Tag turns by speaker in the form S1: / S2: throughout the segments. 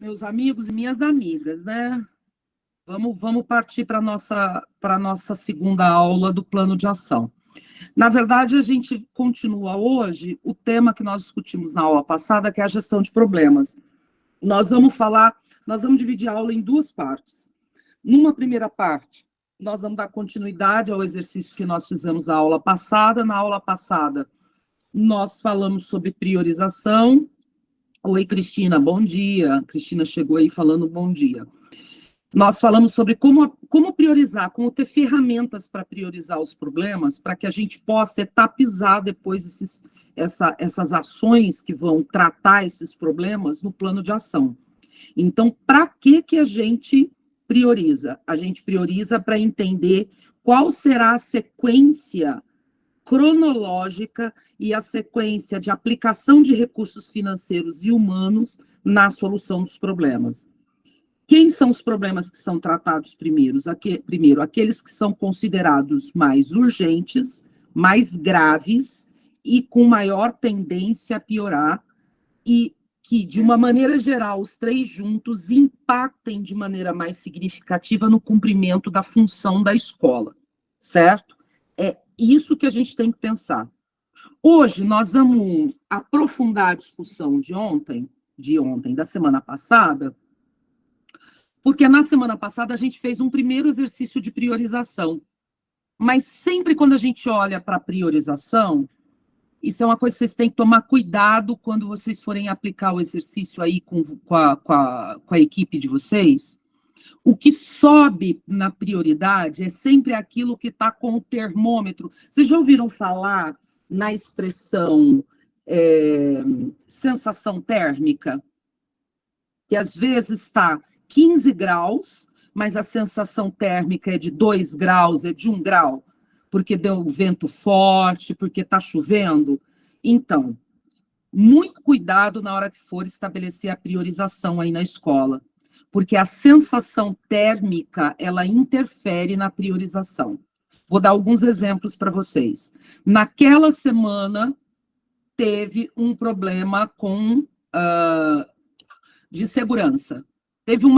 S1: Meus amigos e minhas amigas, né? Vamos partir para a nossa segunda aula do plano de ação. Na verdade, a gente continua hoje o tema que nós discutimos na aula passada, que é a gestão de problemas. Nós vamos dividir a aula em duas partes. Numa primeira parte, nós vamos dar continuidade ao exercício que nós fizemos na aula passada. Na aula passada, nós falamos sobre priorização. Oi, Cristina, bom dia. Cristina chegou aí falando bom dia. Nós falamos sobre como priorizar, como ter ferramentas para priorizar os problemas, para que a gente possa etapizar depois essas ações que vão tratar esses problemas no plano de ação. Então, para que a gente prioriza? A gente prioriza para entender qual será a sequência cronológica e a sequência de aplicação de recursos financeiros e humanos na solução dos problemas. Quem são os problemas que são tratados primeiro? Aqueles que são considerados mais urgentes, mais graves e com maior tendência a piorar, e que, de uma maneira geral, os três juntos impactem de maneira mais significativa no cumprimento da função da escola, certo? É isso que a gente tem que pensar. Hoje, nós vamos aprofundar a discussão de ontem, da semana passada, porque na semana passada a gente fez um primeiro exercício de priorização. Mas sempre quando a gente olha para a priorização, isso é uma coisa que vocês têm que tomar cuidado quando vocês forem aplicar o exercício aí com a equipe de vocês. O que sobe na prioridade é sempre aquilo que está com o termômetro. Vocês já ouviram falar na expressão sensação térmica? Que às vezes está 15 graus, mas a sensação térmica é de 2 graus, é de 1 grau, porque deu vento forte, porque está chovendo. Então, muito cuidado na hora que for estabelecer a priorização aí na escola, porque a sensação térmica, ela interfere na priorização. Vou dar alguns exemplos para vocês. Naquela semana, teve um problema de segurança. Teve um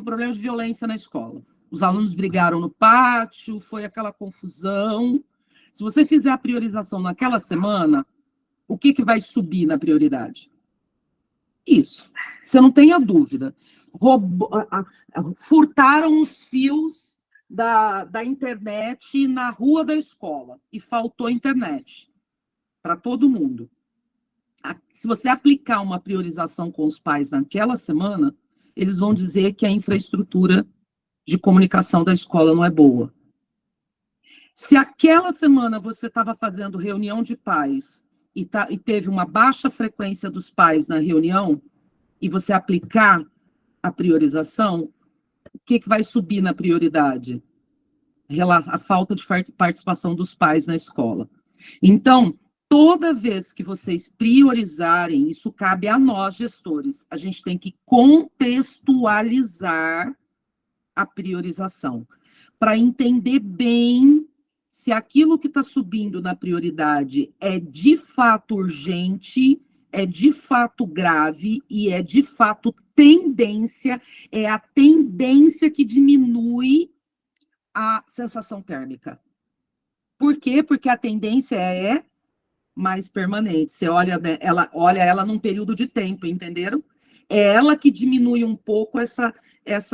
S1: problema de violência na escola. Os alunos brigaram no pátio, foi aquela confusão. Se você fizer a priorização naquela semana, o que vai subir na prioridade? Isso. Você não tenha dúvida. Furtaram os fios da internet na rua da escola e faltou internet para todo mundo. Se você aplicar uma priorização com os pais naquela semana, eles vão dizer que a infraestrutura de comunicação da escola não é boa. Se aquela semana você estava fazendo reunião de pais e teve uma baixa frequência dos pais na reunião, e você aplicar a priorização, o que vai subir na prioridade? A falta de participação dos pais na escola. Então, toda vez que vocês priorizarem, isso cabe a nós, gestores, a gente tem que contextualizar a priorização, para entender bem se aquilo que está subindo na prioridade é de fato urgente, é de fato grave e é de fato tendência, é a tendência que diminui a sensação térmica. Por quê? Porque a tendência é mais permanente. Você olha ela num período de tempo, entenderam? É ela que diminui um pouco essa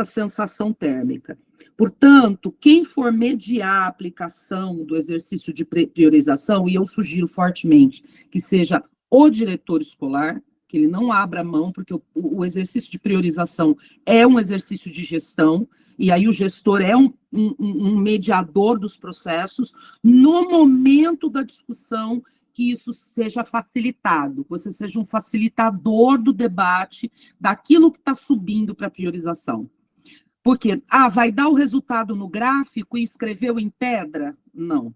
S1: sensação térmica. Portanto, quem for mediar a aplicação do exercício de priorização, e eu sugiro fortemente que seja o diretor escolar, que ele não abra mão, porque o exercício de priorização é um exercício de gestão, e aí o gestor é um mediador dos processos. No momento da discussão, que isso seja facilitado, você seja um facilitador do debate, daquilo que está subindo para a priorização. Porque, vai dar o resultado no gráfico e escreveu em pedra? Não.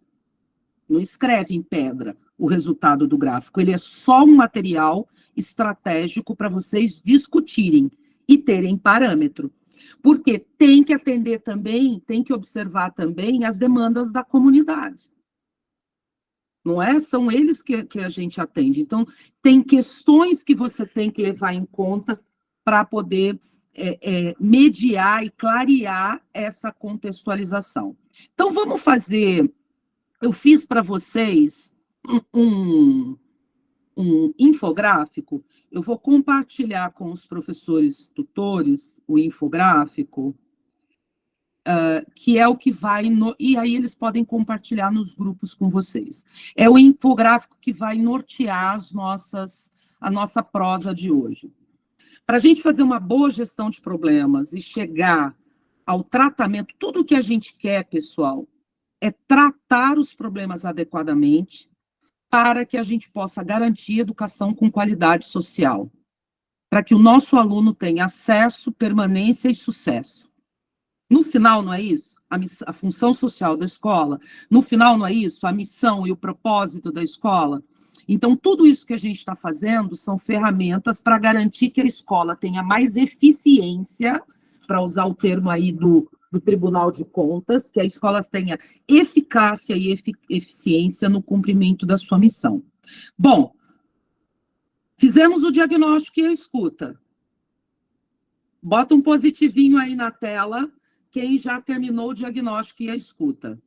S1: Não escreve em pedra o resultado do gráfico. Ele é só um material estratégico para vocês discutirem e terem parâmetro. Porque tem que atender também, tem que observar também as demandas da comunidade. Não é? São eles que a gente atende. Então, tem questões que você tem que levar em conta para poder mediar e clarear essa contextualização. Então, vamos fazer... Eu fiz para vocês um infográfico. Eu vou compartilhar com os professores tutores o infográfico, que é o que vai... E aí eles podem compartilhar nos grupos com vocês. É o infográfico que vai nortear a nossa prosa de hoje. Para a gente fazer uma boa gestão de problemas e chegar ao tratamento, tudo o que a gente quer, pessoal, é tratar os problemas adequadamente para que a gente possa garantir educação com qualidade social, para que o nosso aluno tenha acesso, permanência e sucesso. No final, não é isso? A função social da escola, no final, não é isso? A missão e o propósito da escola. Então, tudo isso que a gente está fazendo são ferramentas para garantir que a escola tenha mais eficiência, para usar o termo aí do Tribunal de Contas, que a escola tenha eficácia e eficiência no cumprimento da sua missão. Bom, fizemos o diagnóstico e a escuta. Bota um positivinho aí na tela, quem já terminou o diagnóstico e a escuta.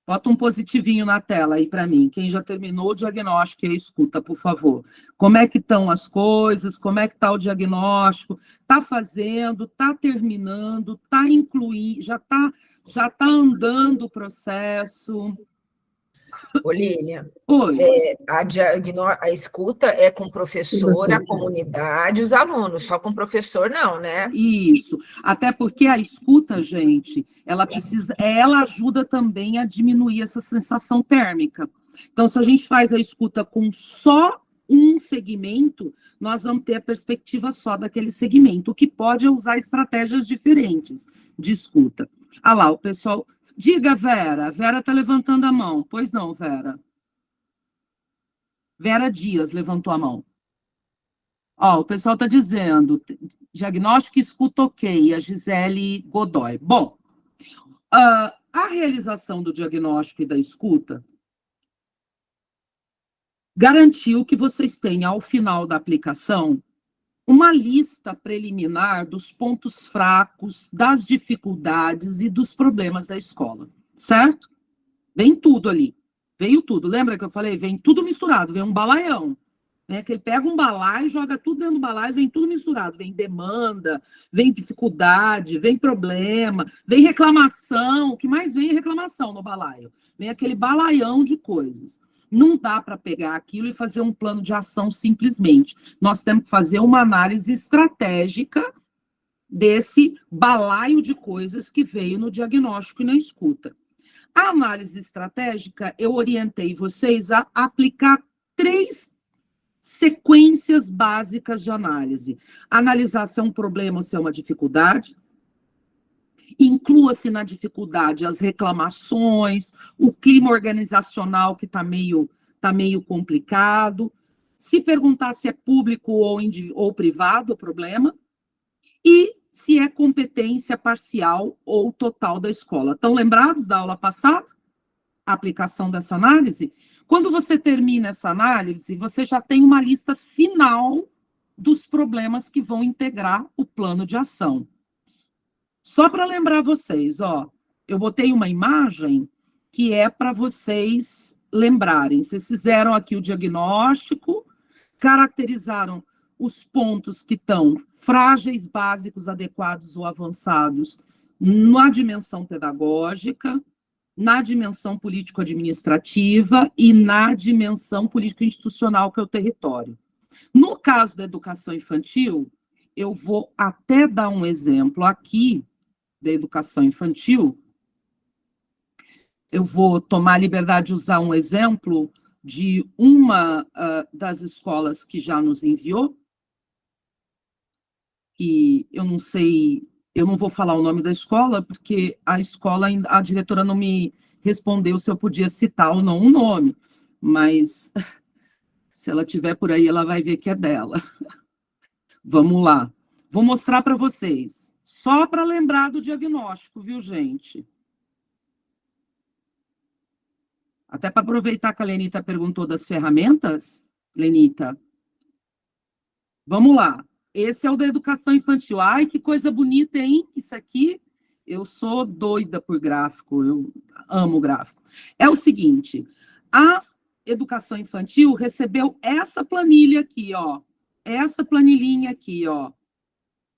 S1: Bota um positivinho na tela aí para mim. Quem já terminou o diagnóstico e a escuta, por favor. Como é que estão as coisas? Como é que está o diagnóstico? Está fazendo? Está terminando? Está incluindo? Já tá andando o processo?
S2: Ô, Lília,
S1: Oi.
S2: a escuta é com o professor, a comunidade, os alunos, só com o professor não, né?
S1: Isso. Até porque a escuta, gente, ela ajuda também a diminuir essa sensação térmica. Então, se a gente faz a escuta com só um segmento, nós vamos ter a perspectiva só daquele segmento, o que pode usar estratégias diferentes de escuta. Ah lá, o pessoal... Diga, Vera. Vera está levantando a mão. Pois não, Vera. Vera Dias levantou a mão. Ó, o pessoal está dizendo, diagnóstico e escuta ok, a Gisele Godoy. Bom, a realização do diagnóstico e da escuta garantiu que vocês tenham, ao final da aplicação, uma lista preliminar dos pontos fracos, das dificuldades e dos problemas da escola, certo? Vem tudo ali, veio tudo. Lembra que eu falei? Vem tudo misturado, vem um balaião. Né, que ele pega um balaio, joga tudo dentro do balaio, vem tudo misturado, vem demanda, vem dificuldade, vem problema, vem reclamação, o que mais vem é reclamação no balaio, vem aquele balaião de coisas. Não dá para pegar aquilo e fazer um plano de ação simplesmente, nós temos que fazer uma análise estratégica desse balaio de coisas que veio no diagnóstico e na escuta. A análise estratégica, eu orientei vocês a aplicar 3 sequências básicas de análise. Analisar se é um problema ou se é uma dificuldade. Inclua-se na dificuldade as reclamações, o clima organizacional que está meio complicado. Se perguntar se é público ou privado o problema. E se é competência parcial ou total da escola. Estão lembrados da aula passada? A aplicação dessa análise? Quando você termina essa análise, você já tem uma lista final dos problemas que vão integrar o plano de ação. Só para lembrar vocês, ó, eu botei uma imagem que é para vocês lembrarem. Vocês fizeram aqui o diagnóstico, caracterizaram os pontos que estão frágeis, básicos, adequados ou avançados na dimensão pedagógica, na dimensão político-administrativa e na dimensão político-institucional, que é o território. No caso da educação infantil, eu vou até dar um exemplo aqui da educação infantil. Eu vou tomar a liberdade de usar um exemplo de uma das escolas que já nos enviou, que eu não sei, eu não vou falar o nome da escola, porque a diretora não me respondeu se eu podia citar ou não um nome, mas se ela tiver por aí, ela vai ver que é dela. Vamos lá. Vou mostrar para vocês, só para lembrar do diagnóstico, viu, gente? Até para aproveitar que a Lenita perguntou das ferramentas, Lenita, vamos lá. esse é o da educação infantil. Ai, que coisa bonita, hein? Isso aqui, eu sou doida por gráfico, eu amo gráfico. É o seguinte, a educação infantil recebeu essa planilha aqui, ó. Essa planilhinha aqui, ó,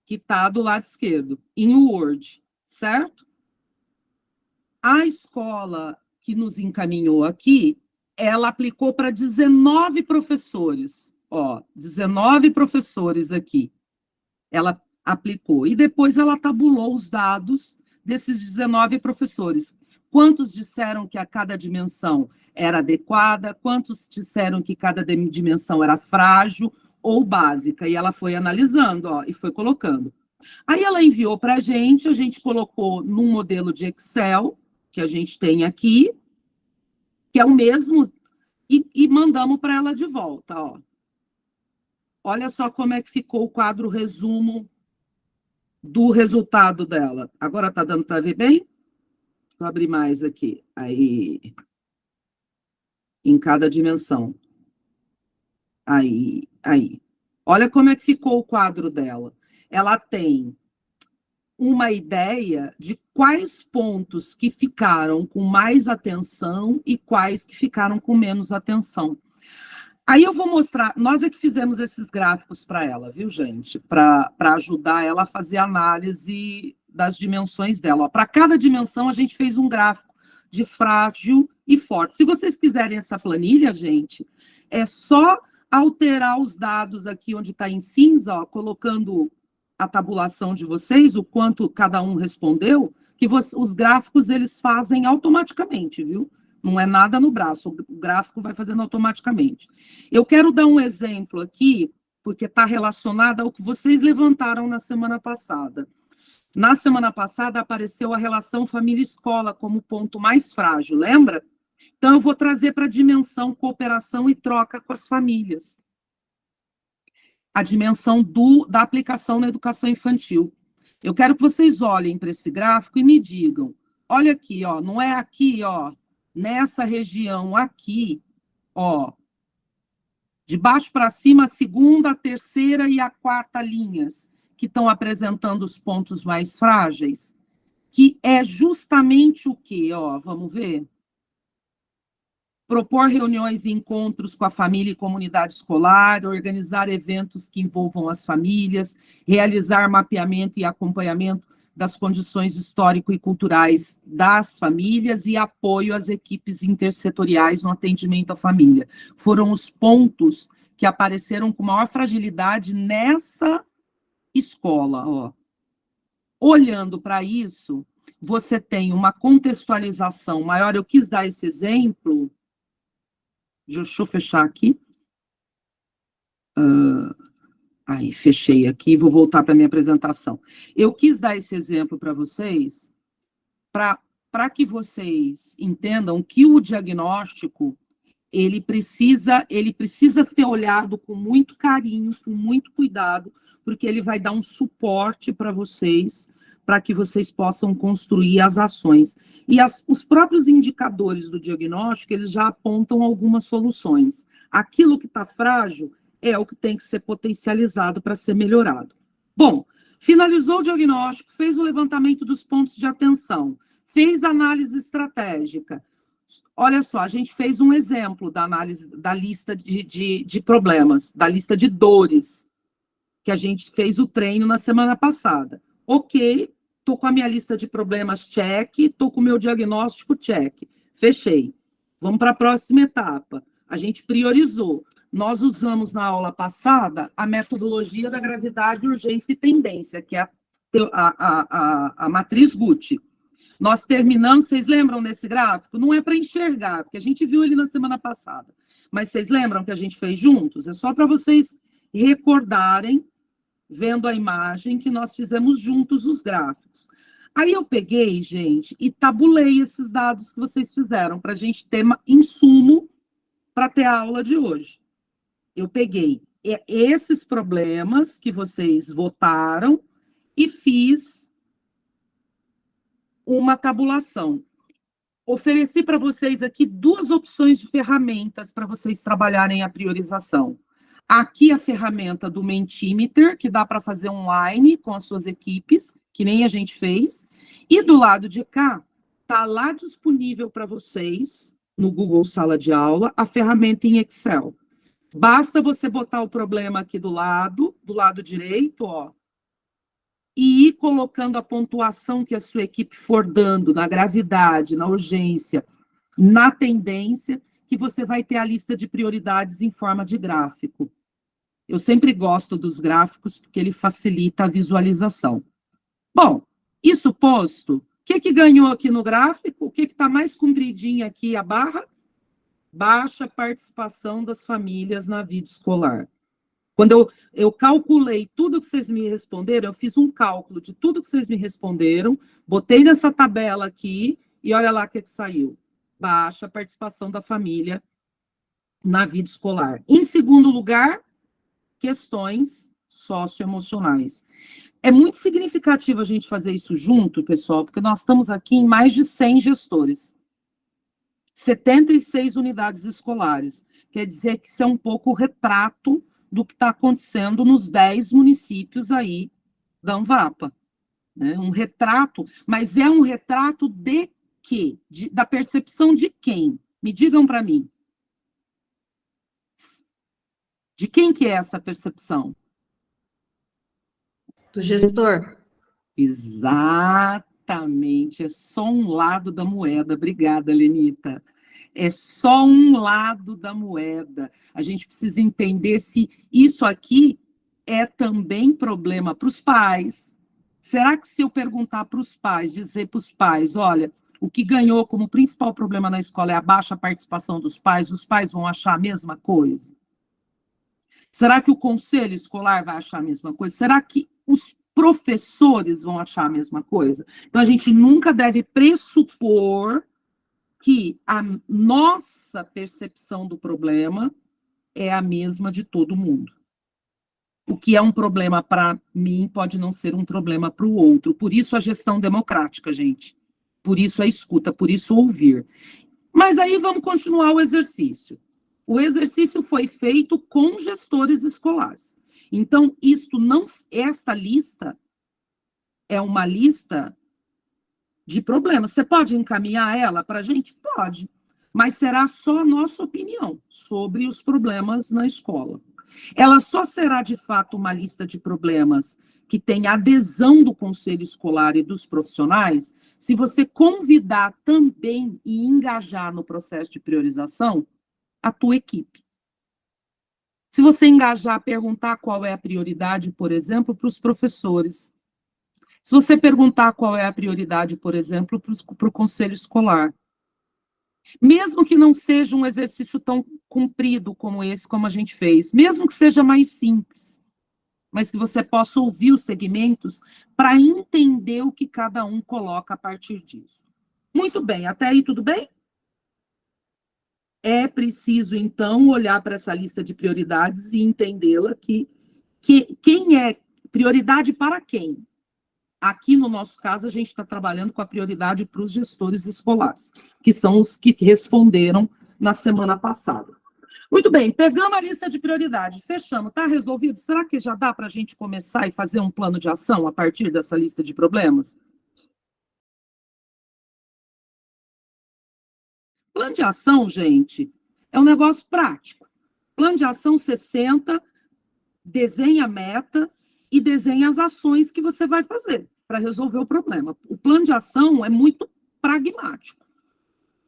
S1: que está do lado esquerdo, em Word, certo? A escola que nos encaminhou aqui, ela aplicou para 19 professores, ó, 19 professores aqui. Ela aplicou. E depois ela tabulou os dados desses 19 professores. Quantos disseram que a cada dimensão era adequada, quantos disseram que cada dimensão era frágil ou básica. E ela foi analisando, ó, e foi colocando. Aí ela enviou para a gente colocou num modelo de Excel, que a gente tem aqui, que é o mesmo, e mandamos para ela de volta, ó. Olha só como é que ficou o quadro resumo do resultado dela. Agora está dando para ver bem? Deixa eu abrir mais aqui. Aí, em cada dimensão. Aí. Olha como é que ficou o quadro dela. Ela tem uma ideia de quais pontos que ficaram com mais atenção e quais que ficaram com menos atenção. Aí eu vou mostrar, nós é que fizemos esses gráficos para ela, viu, gente? Para ajudar ela a fazer a análise das dimensões dela. Para cada dimensão, a gente fez um gráfico de frágil e forte. Se vocês quiserem essa planilha, gente, é só alterar os dados aqui onde está em cinza, ó, colocando a tabulação de vocês, o quanto cada um respondeu, que os gráficos eles fazem automaticamente, viu? Não é nada no braço, o gráfico vai fazendo automaticamente. Eu quero dar um exemplo aqui, porque está relacionado ao que vocês levantaram na semana passada. Na semana passada apareceu a relação família-escola como ponto mais frágil, lembra? Então eu vou trazer para a dimensão cooperação e troca com as famílias. A dimensão da aplicação na educação infantil. Eu quero que vocês olhem para esse gráfico e me digam, olha aqui, ó, não é aqui, ó, nessa região aqui, ó, de baixo para cima, a segunda, a terceira e a quarta linhas, que estão apresentando os pontos mais frágeis, que é justamente o quê? Ó, vamos ver? Propor reuniões e encontros com a família e comunidade escolar, organizar eventos que envolvam as famílias, realizar mapeamento e acompanhamento das condições histórico e culturais das famílias e apoio às equipes intersetoriais no atendimento à família. Foram os pontos que apareceram com maior fragilidade nessa escola, ó. Olhando para isso, você tem uma contextualização maior. Eu quis dar esse exemplo. Deixa eu fechar aqui. Aí, fechei aqui, vou voltar para a minha apresentação. Eu quis dar esse exemplo para vocês, para que vocês entendam que o diagnóstico, ele precisa ser olhado com muito carinho, com muito cuidado, porque ele vai dar um suporte para vocês, para que vocês possam construir as ações. E os próprios indicadores do diagnóstico, eles já apontam algumas soluções. Aquilo que está frágil é o que tem que ser potencializado para ser melhorado. Bom, finalizou o diagnóstico, fez o levantamento dos pontos de atenção, fez análise estratégica. Olha só, a gente fez um exemplo da análise da lista de problemas, da lista de dores, que a gente fez o treino na semana passada. Ok, estou com a minha lista de problemas, check, estou com o meu diagnóstico, check. Fechei. Vamos para a próxima etapa. A gente priorizou. Nós usamos na aula passada a metodologia da gravidade, urgência e tendência, que é a matriz Gucci. Nós terminamos, vocês lembram desse gráfico? Não é para enxergar, porque a gente viu ele na semana passada. Mas vocês lembram que a gente fez juntos? É só para vocês recordarem, vendo a imagem, que nós fizemos juntos os gráficos. Aí eu peguei, gente, e tabulei esses dados que vocês fizeram, para a gente ter insumo para ter a aula de hoje. Eu peguei esses problemas que vocês votaram e fiz uma tabulação. Ofereci para vocês aqui 2 opções de ferramentas para vocês trabalharem a priorização. Aqui a ferramenta do Mentimeter, que dá para fazer online com as suas equipes, que nem a gente fez. E do lado de cá, está lá disponível para vocês, no Google Sala de Aula, a ferramenta em Excel. Basta você botar o problema aqui do lado direito, ó, e ir colocando a pontuação que a sua equipe for dando, na gravidade, na urgência, na tendência, que você vai ter a lista de prioridades em forma de gráfico. Eu sempre gosto dos gráficos porque ele facilita a visualização. Bom, isso posto, o que ganhou aqui no gráfico? O que está mais compridinho aqui, a barra? Baixa participação das famílias na vida escolar. Quando eu calculei tudo que vocês me responderam, eu fiz um cálculo de tudo que vocês me responderam, botei nessa tabela aqui e olha lá o que saiu. Baixa participação da família na vida escolar. Em segundo lugar, questões socioemocionais. É muito significativo a gente fazer isso junto, pessoal, porque nós estamos aqui em mais de 100 gestores. 76 unidades escolares. Quer dizer que isso é um pouco o retrato do que está acontecendo nos 10 municípios aí da Anvapa. Né? Um retrato, mas é um retrato de quê? Da percepção de quem? Me digam para mim. De quem que é essa percepção?
S3: Do gestor.
S1: Exatamente, é só um lado da moeda. Obrigada, Lenita. É só um lado da moeda. A gente precisa entender se isso aqui é também problema para os pais. Será que se eu perguntar para os pais, dizer para os pais, olha, o que ganhou como principal problema na escola é a baixa participação dos pais, os pais vão achar a mesma coisa? Será que o conselho escolar vai achar a mesma coisa? Será que os professores vão achar a mesma coisa? Então, a gente nunca deve pressupor que a nossa percepção do problema é a mesma de todo mundo. O que é um problema para mim pode não ser um problema para o outro. Por isso a gestão democrática, gente. Por isso a escuta, por isso ouvir. Mas aí vamos continuar o exercício. O exercício foi feito com gestores escolares. Então, esta lista é uma lista de problemas. Você pode encaminhar ela para a gente? Pode. Mas será só a nossa opinião sobre os problemas na escola. Ela só será, de fato, uma lista de problemas que tem adesão do conselho escolar e dos profissionais, se você convidar também e engajar no processo de priorização a tua equipe. Se você engajar, perguntar qual é a prioridade, por exemplo, para os professores. Se você perguntar qual é a prioridade, por exemplo, para o conselho escolar. Mesmo que não seja um exercício tão comprido como esse, como a gente fez, mesmo que seja mais simples, mas que você possa ouvir os segmentos para entender o que cada um coloca a partir disso. Muito bem, até aí tudo bem? É preciso, então, olhar para essa lista de prioridades e entendê-la que quem é prioridade para quem? Aqui, no nosso caso, a gente está trabalhando com a prioridade para os gestores escolares, que são os que responderam na semana passada. Muito bem, pegamos a lista de prioridade, fechamos, está resolvido? Será que já dá para a gente começar e fazer um plano de ação a partir dessa lista de problemas? Plano de ação, gente, é um negócio prático. Plano de ação, você senta, desenha a meta e desenha as ações que você vai fazer para resolver o problema. O plano de ação é muito pragmático.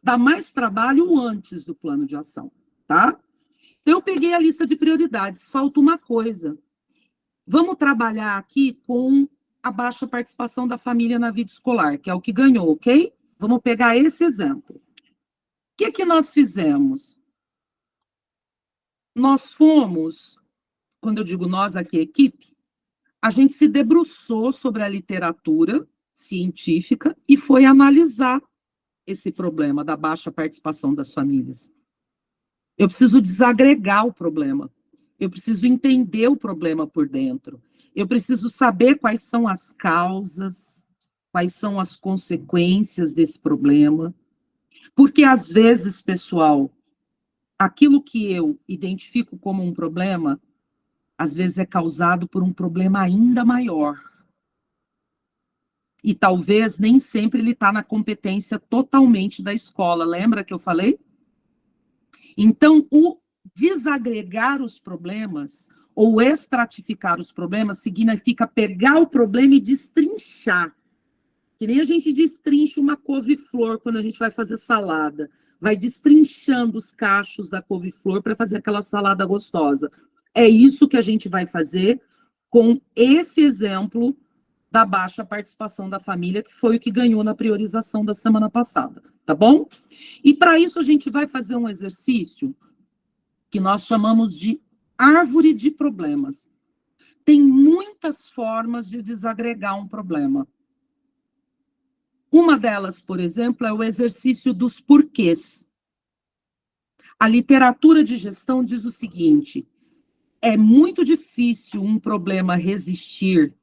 S1: Dá mais trabalho antes do plano de ação, tá? Então, eu peguei a lista de prioridades. Falta uma coisa. Vamos trabalhar aqui com a baixa participação da família na vida escolar, que é o que ganhou, ok? Vamos pegar esse exemplo. O que nós fizemos? Nós fomos, quando eu digo nós aqui, equipe, a gente se debruçou sobre a literatura científica e foi analisar esse problema da baixa participação das famílias. Eu preciso desagregar o problema. Eu preciso entender o problema por dentro. Eu preciso saber quais são as causas, quais são as consequências desse problema. Porque, às vezes, pessoal, aquilo que eu identifico como um problema às vezes é causado por um problema ainda maior. E talvez nem sempre ele está na competência totalmente da escola. Lembra que eu falei? Então, o desagregar os problemas ou estratificar os problemas significa pegar o problema e destrinchar. Que nem a gente destrincha uma couve-flor quando a gente vai fazer salada. Vai destrinchando os cachos da couve-flor para fazer aquela salada gostosa. É isso que a gente vai fazer com esse exemplo da baixa participação da família, que foi o que ganhou na priorização da semana passada, tá bom? E para isso a gente vai fazer um exercício que nós chamamos de árvore de problemas. Tem muitas formas de desagregar um problema. Uma delas, por exemplo, é o exercício dos porquês. A literatura de gestão diz o seguinte: é muito difícil um problema resistir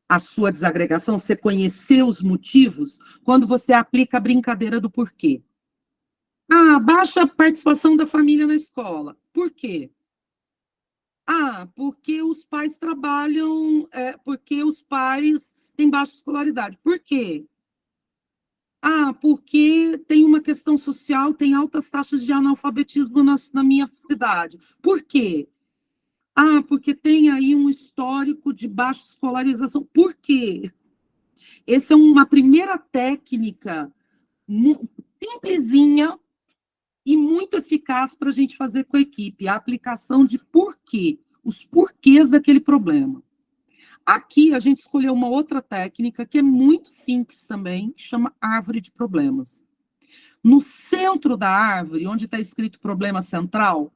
S1: à sua desagregação, você conhecer os motivos, quando você aplica a brincadeira do porquê. Ah, baixa participação da família na escola. Por quê? Ah, porque os pais trabalham, porque os pais têm baixa escolaridade. Por quê? Ah, porque tem uma questão social, tem altas taxas de analfabetismo na minha cidade. Por quê? Ah, porque tem aí um histórico de baixa escolarização. Por quê? Essa é uma primeira técnica simplesinha e muito eficaz para a gente fazer com a equipe, a aplicação de porquê, os porquês daquele problema. Aqui a gente escolheu uma outra técnica que é muito simples também, que chama árvore de problemas. No centro da árvore, onde está escrito problema central,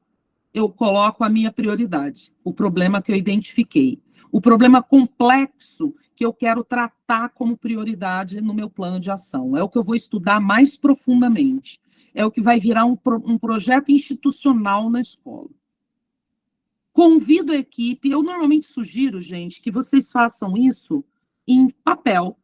S1: eu coloco a minha prioridade, o problema que eu identifiquei. O problema complexo que eu quero tratar como prioridade no meu plano de ação. É o que eu vou estudar mais profundamente. É o que vai virar um projeto institucional na escola. Convido a equipe, eu normalmente sugiro, gente, que vocês façam isso em papel.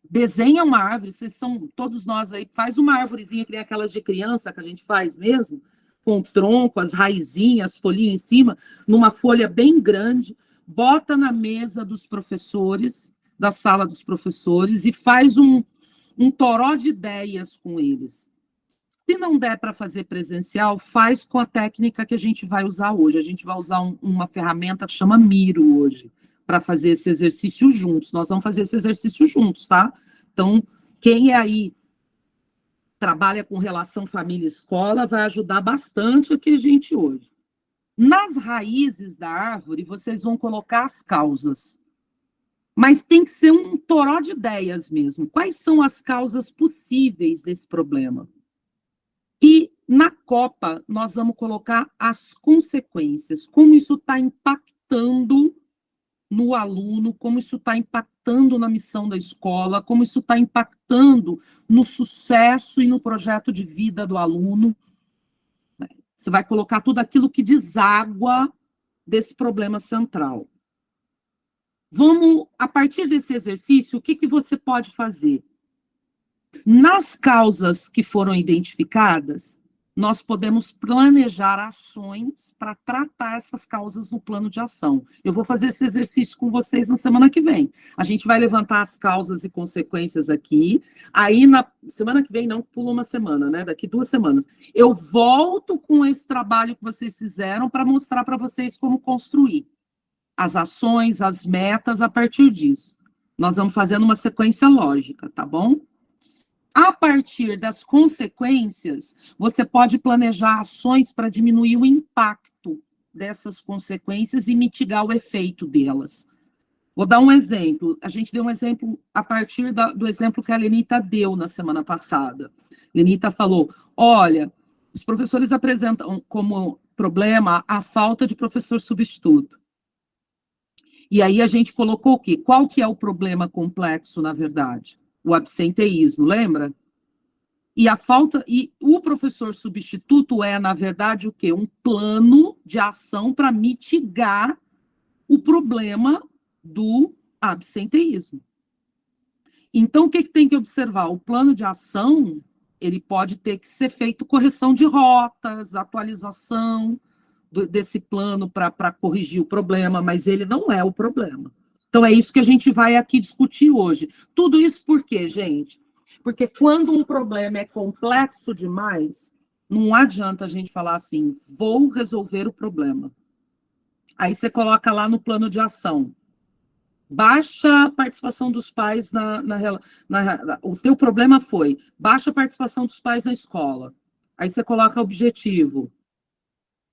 S1: Desenha uma árvore, vocês são, todos nós aí, faz uma árvorezinha que nem aquelas de criança que a gente faz mesmo, com o tronco, as raizinhas, as folhinhas em cima, numa folha bem grande, bota na mesa dos professores, da sala dos professores, e faz um toró de ideias com eles. Se não der para fazer presencial, faz com a técnica que a gente vai usar hoje. A gente vai usar uma ferramenta que chama Miro hoje, para fazer esse exercício juntos. Nós vamos fazer esse exercício juntos, tá? Então, quem é aí trabalha com relação família-escola vai ajudar bastante aqui a gente hoje. Nas raízes da árvore, vocês vão colocar as causas. Mas tem que ser um toró de ideias mesmo. Quais são as causas possíveis desse problema? E na copa, nós vamos colocar as consequências, como isso está impactando no aluno, como isso está impactando na missão da escola, como isso está impactando no sucesso e no projeto de vida do aluno. Você vai colocar tudo aquilo que deságua desse problema central. Vamos, a partir desse exercício, o que você pode fazer? Nas causas que foram identificadas, nós podemos planejar ações para tratar essas causas no plano de ação. Eu vou fazer esse exercício com vocês na semana que vem. A gente vai levantar as causas e consequências aqui. Aí, na semana que vem, não pula uma semana, né? Daqui 2 semanas. Eu volto com esse trabalho que vocês fizeram para mostrar para vocês como construir as ações, as metas a partir disso. Nós vamos fazendo uma sequência lógica, tá bom? A partir das consequências, você pode planejar ações para diminuir o impacto dessas consequências e mitigar o efeito delas. Vou dar um exemplo. A gente deu um exemplo a partir do exemplo que a Lenita deu na semana passada. Lenita falou, olha, os professores apresentam como problema a falta de professor substituto. E aí a gente colocou o quê? Qual que é o problema complexo, na verdade? O absenteísmo, lembra? E o professor substituto é, na verdade, o quê? Um plano de ação para mitigar o problema do absenteísmo. Então, o que tem que observar? O plano de ação, ele pode ter que ser feito correção de rotas, atualização desse plano para corrigir o problema, mas ele não é o problema. Então, é isso que a gente vai aqui discutir hoje. Tudo isso por quê, gente? Porque quando um problema é complexo demais, não adianta a gente falar assim, vou resolver o problema. Aí você coloca lá no plano de ação. Baixa a participação dos pais o teu problema foi baixa a participação dos pais na escola. Aí você coloca objetivo.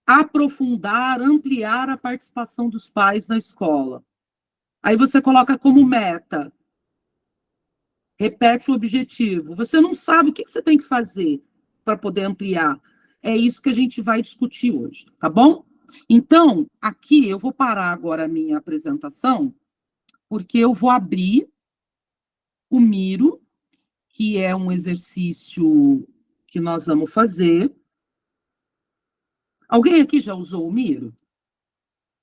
S1: Aprofundar, ampliar a participação dos pais na escola. Aí você coloca como meta. Repete o objetivo. Você não sabe o que você tem que fazer para poder ampliar. É isso que a gente vai discutir hoje, tá bom? Então, aqui eu vou parar agora a minha apresentação, porque eu vou abrir o Miro, que é um exercício que nós vamos fazer. Alguém aqui já usou o Miro?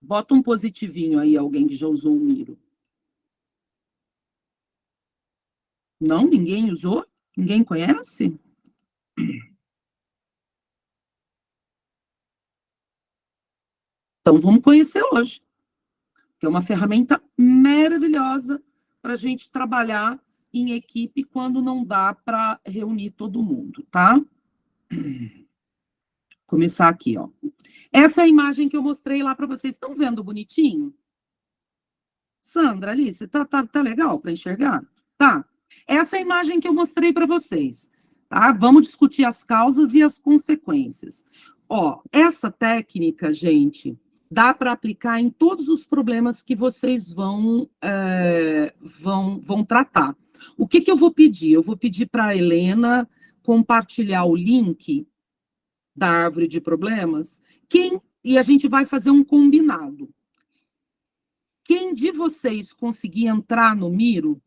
S1: Bota um positivinho aí, alguém que já usou o Miro. Não? Ninguém usou? Ninguém conhece? Então, vamos conhecer hoje. Que é uma ferramenta maravilhosa para a gente trabalhar em equipe quando não dá para reunir todo mundo, tá? Começar aqui, ó. Essa é a imagem que eu mostrei lá para vocês. Estão vendo bonitinho? Sandra, Alice, tá legal para enxergar? Tá. Essa é a imagem que eu mostrei para vocês. Tá? Vamos discutir as causas e as consequências. Ó, essa técnica, gente, dá para aplicar em todos os problemas que vocês vão tratar. O que eu vou pedir? Eu vou pedir para a Helena compartilhar o link da árvore de problemas, e a gente vai fazer um combinado. Quem de vocês conseguir entrar no Miro,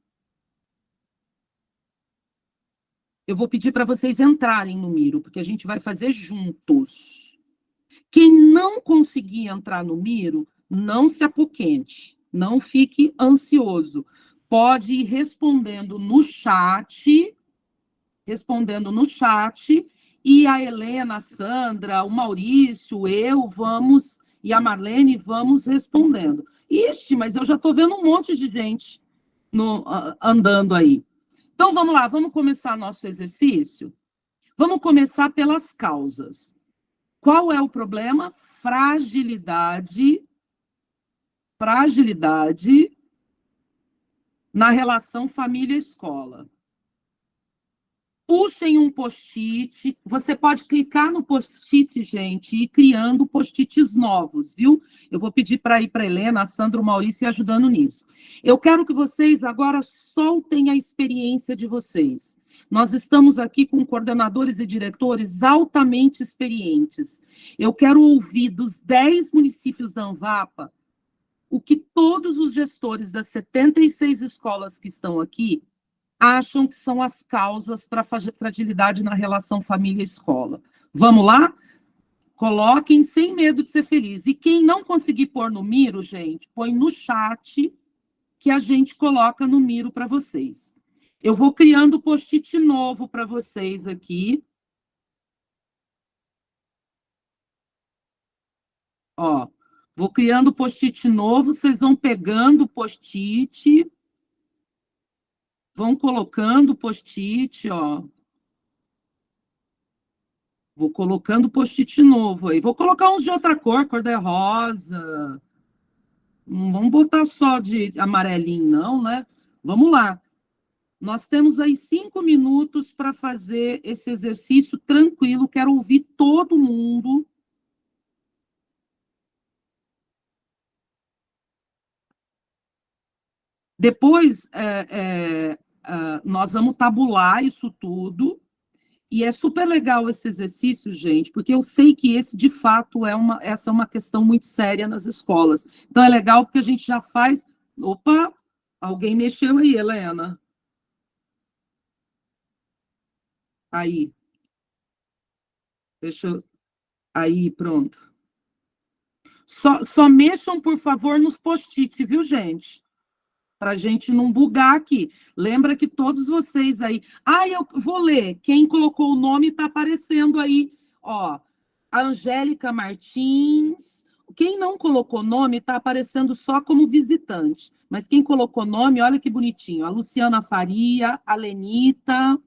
S1: eu vou pedir para vocês entrarem no Miro, porque a gente vai fazer juntos. Quem não conseguir entrar no Miro, não se apoquente, não fique ansioso. Pode ir respondendo no chat, e a Helena, a Sandra, o Maurício, eu, e a Marlene, vamos respondendo. Ixi, mas eu já estou vendo um monte de gente andando aí. Então, vamos lá, vamos começar nosso exercício? Vamos começar pelas causas. Qual é o problema? Fragilidade na relação família-escola. Puxem um post-it, você pode clicar no post-it, gente, e ir criando post-its novos, viu? Eu vou pedir para ir para a Helena, a Sandra, o Maurício, ajudando nisso. Eu quero que vocês agora soltem a experiência de vocês. Nós estamos aqui com coordenadores e diretores altamente experientes. Eu quero ouvir dos 10 municípios da Anvapa o que todos os gestores das 76 escolas que estão aqui acham que são as causas para a fragilidade na relação família-escola. Vamos lá? Coloquem sem medo de ser feliz. E quem não conseguir pôr no Miro, gente, põe no chat que a gente coloca no Miro para vocês. Eu vou criando post-it novo para vocês aqui. Ó, vou criando post-it novo, vocês vão pegando o post-it, vão colocando post-it, ó. Vou colocando post-it novo aí. Vou colocar uns de outra cor de rosa. Não vamos botar só de amarelinho, não, né? Vamos lá. Nós temos aí 5 minutos para fazer esse exercício tranquilo. Quero ouvir todo mundo. Depois, nós vamos tabular isso tudo. E é super legal esse exercício, gente, porque eu sei que esse, de fato, essa é uma questão muito séria nas escolas. Então, é legal porque a gente já faz... Opa, alguém mexeu aí, Helena. Aí. Deixa eu... Aí, pronto. Só mexam, por favor, nos post-it, viu, gente? Para a gente não bugar aqui. Lembra que todos vocês aí... eu vou ler. Quem colocou o nome está aparecendo aí. Ó, A Angélica Martins. Quem não colocou nome está aparecendo só como visitante. Mas quem colocou nome, olha que bonitinho. A Luciana Faria, a Lenita.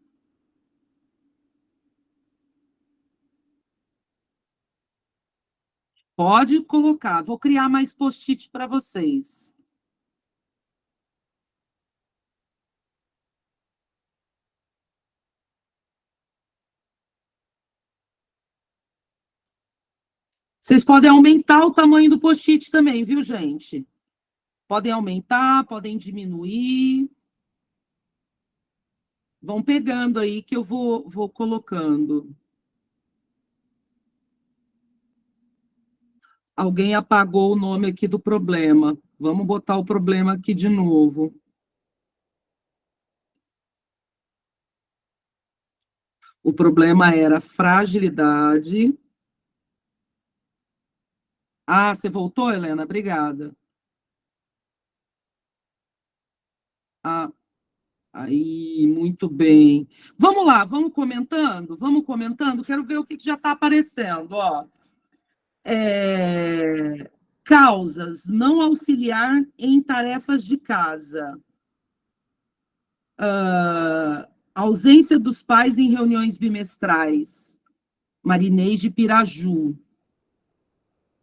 S1: Pode colocar. Vou criar mais post-it para vocês. Vocês podem aumentar o tamanho do post-it também, viu, gente? Podem aumentar, podem diminuir. Vão pegando aí que eu vou colocando. Alguém apagou o nome aqui do problema. Vamos botar o problema aqui de novo. O problema era fragilidade. Ah, você voltou, Helena? Obrigada. Ah, aí, muito bem. Vamos lá, vamos comentando? Vamos comentando? Quero ver o que já está aparecendo. Ó. Causas, não auxiliar em tarefas de casa. Ausência dos pais em reuniões bimestrais. Marinês de Piraju.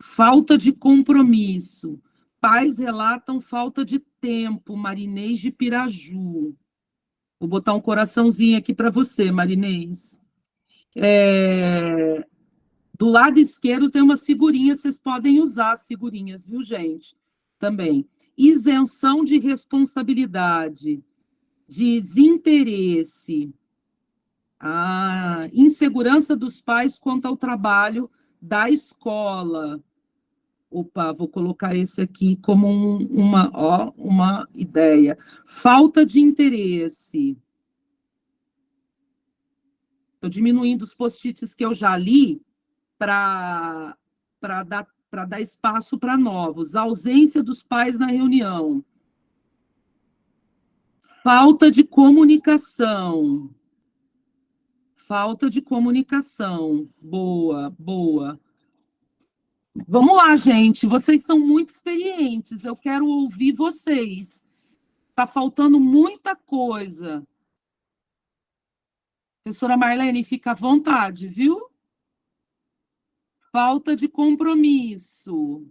S1: Falta de compromisso. Pais relatam falta de tempo. Marinês de Piraju. Vou botar um coraçãozinho aqui para você, Marinês. Do lado esquerdo tem umas figurinhas, vocês podem usar as figurinhas, viu, gente? Também. Isenção de responsabilidade. Desinteresse. Insegurança dos pais quanto ao trabalho da escola. Opa, vou colocar esse aqui como uma ideia. Falta de interesse. Estou diminuindo os post-its que eu já li para dar espaço para novos. Ausência dos pais na reunião. Falta de comunicação. Falta de comunicação. Boa, boa. Vamos lá, gente. Vocês são muito experientes. Eu quero ouvir vocês. Está faltando muita coisa. Professora Marlene, fica à vontade, viu? Falta de compromisso.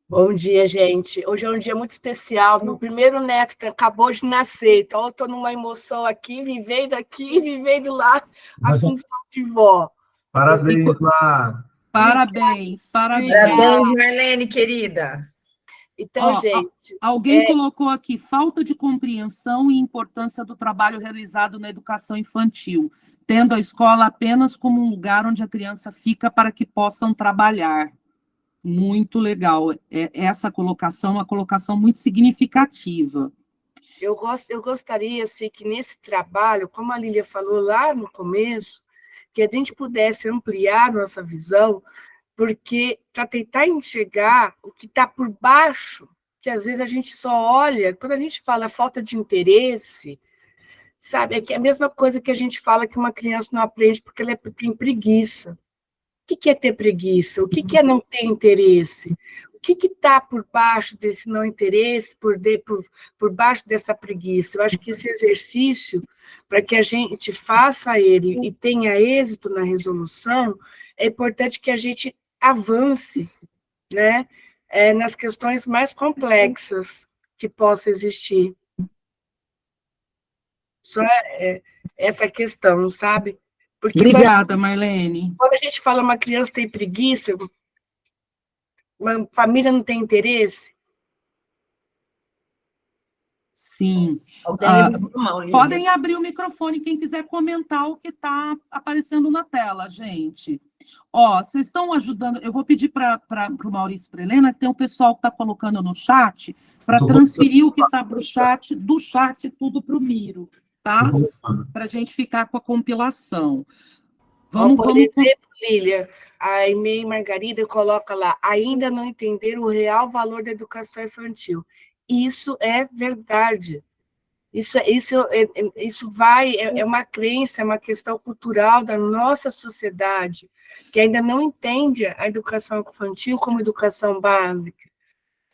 S3: Bom dia, gente. Hoje é um dia muito especial. Meu primeiro neto que acabou de nascer. Então, eu estou numa emoção aqui, vivendo lá, a função de vó.
S4: Parabéns, Lá.
S1: Parabéns, parabéns.
S2: Parabéns, Marlene, querida.
S3: Então, gente...
S1: Alguém colocou aqui falta de compreensão e importância do trabalho realizado na educação infantil, tendo a escola apenas como um lugar onde a criança fica para que possam trabalhar. Muito legal. Essa colocação é uma colocação muito significativa.
S3: Eu gostaria, assim, que nesse trabalho, como a Lília falou lá no começo, que a gente pudesse ampliar nossa visão, porque para tentar enxergar o que está por baixo, que às vezes a gente só olha, quando a gente fala falta de interesse, sabe, é a mesma coisa que a gente fala que uma criança não aprende porque ela tem preguiça. O que é ter preguiça? O que é não ter interesse? O que está por baixo desse não interesse, por baixo dessa preguiça? Eu acho que esse exercício, para que a gente faça ele e tenha êxito na resolução, é importante que a gente avance, né, nas questões mais complexas que possa existir. Só essa questão, sabe? Porque
S1: Obrigada, Marlene.
S3: Quando a gente fala uma criança tem preguiça, uma família não tem interesse?
S1: Sim. Podem abrir o microfone quem quiser comentar o que está aparecendo na tela, gente. Vocês estão ajudando. Eu vou pedir para o Maurício e para a Helena, que tem um pessoal que está colocando no chat, para transferir o que está para o chat, do chat tudo para o Miro, tá? Para a gente ficar com a compilação.
S3: Por exemplo, Lília, a e-mail Margarida coloca lá, ainda não entenderam o real valor da educação infantil. Isso é verdade. É uma crença, é uma questão cultural da nossa sociedade, que ainda não entende a educação infantil como educação básica,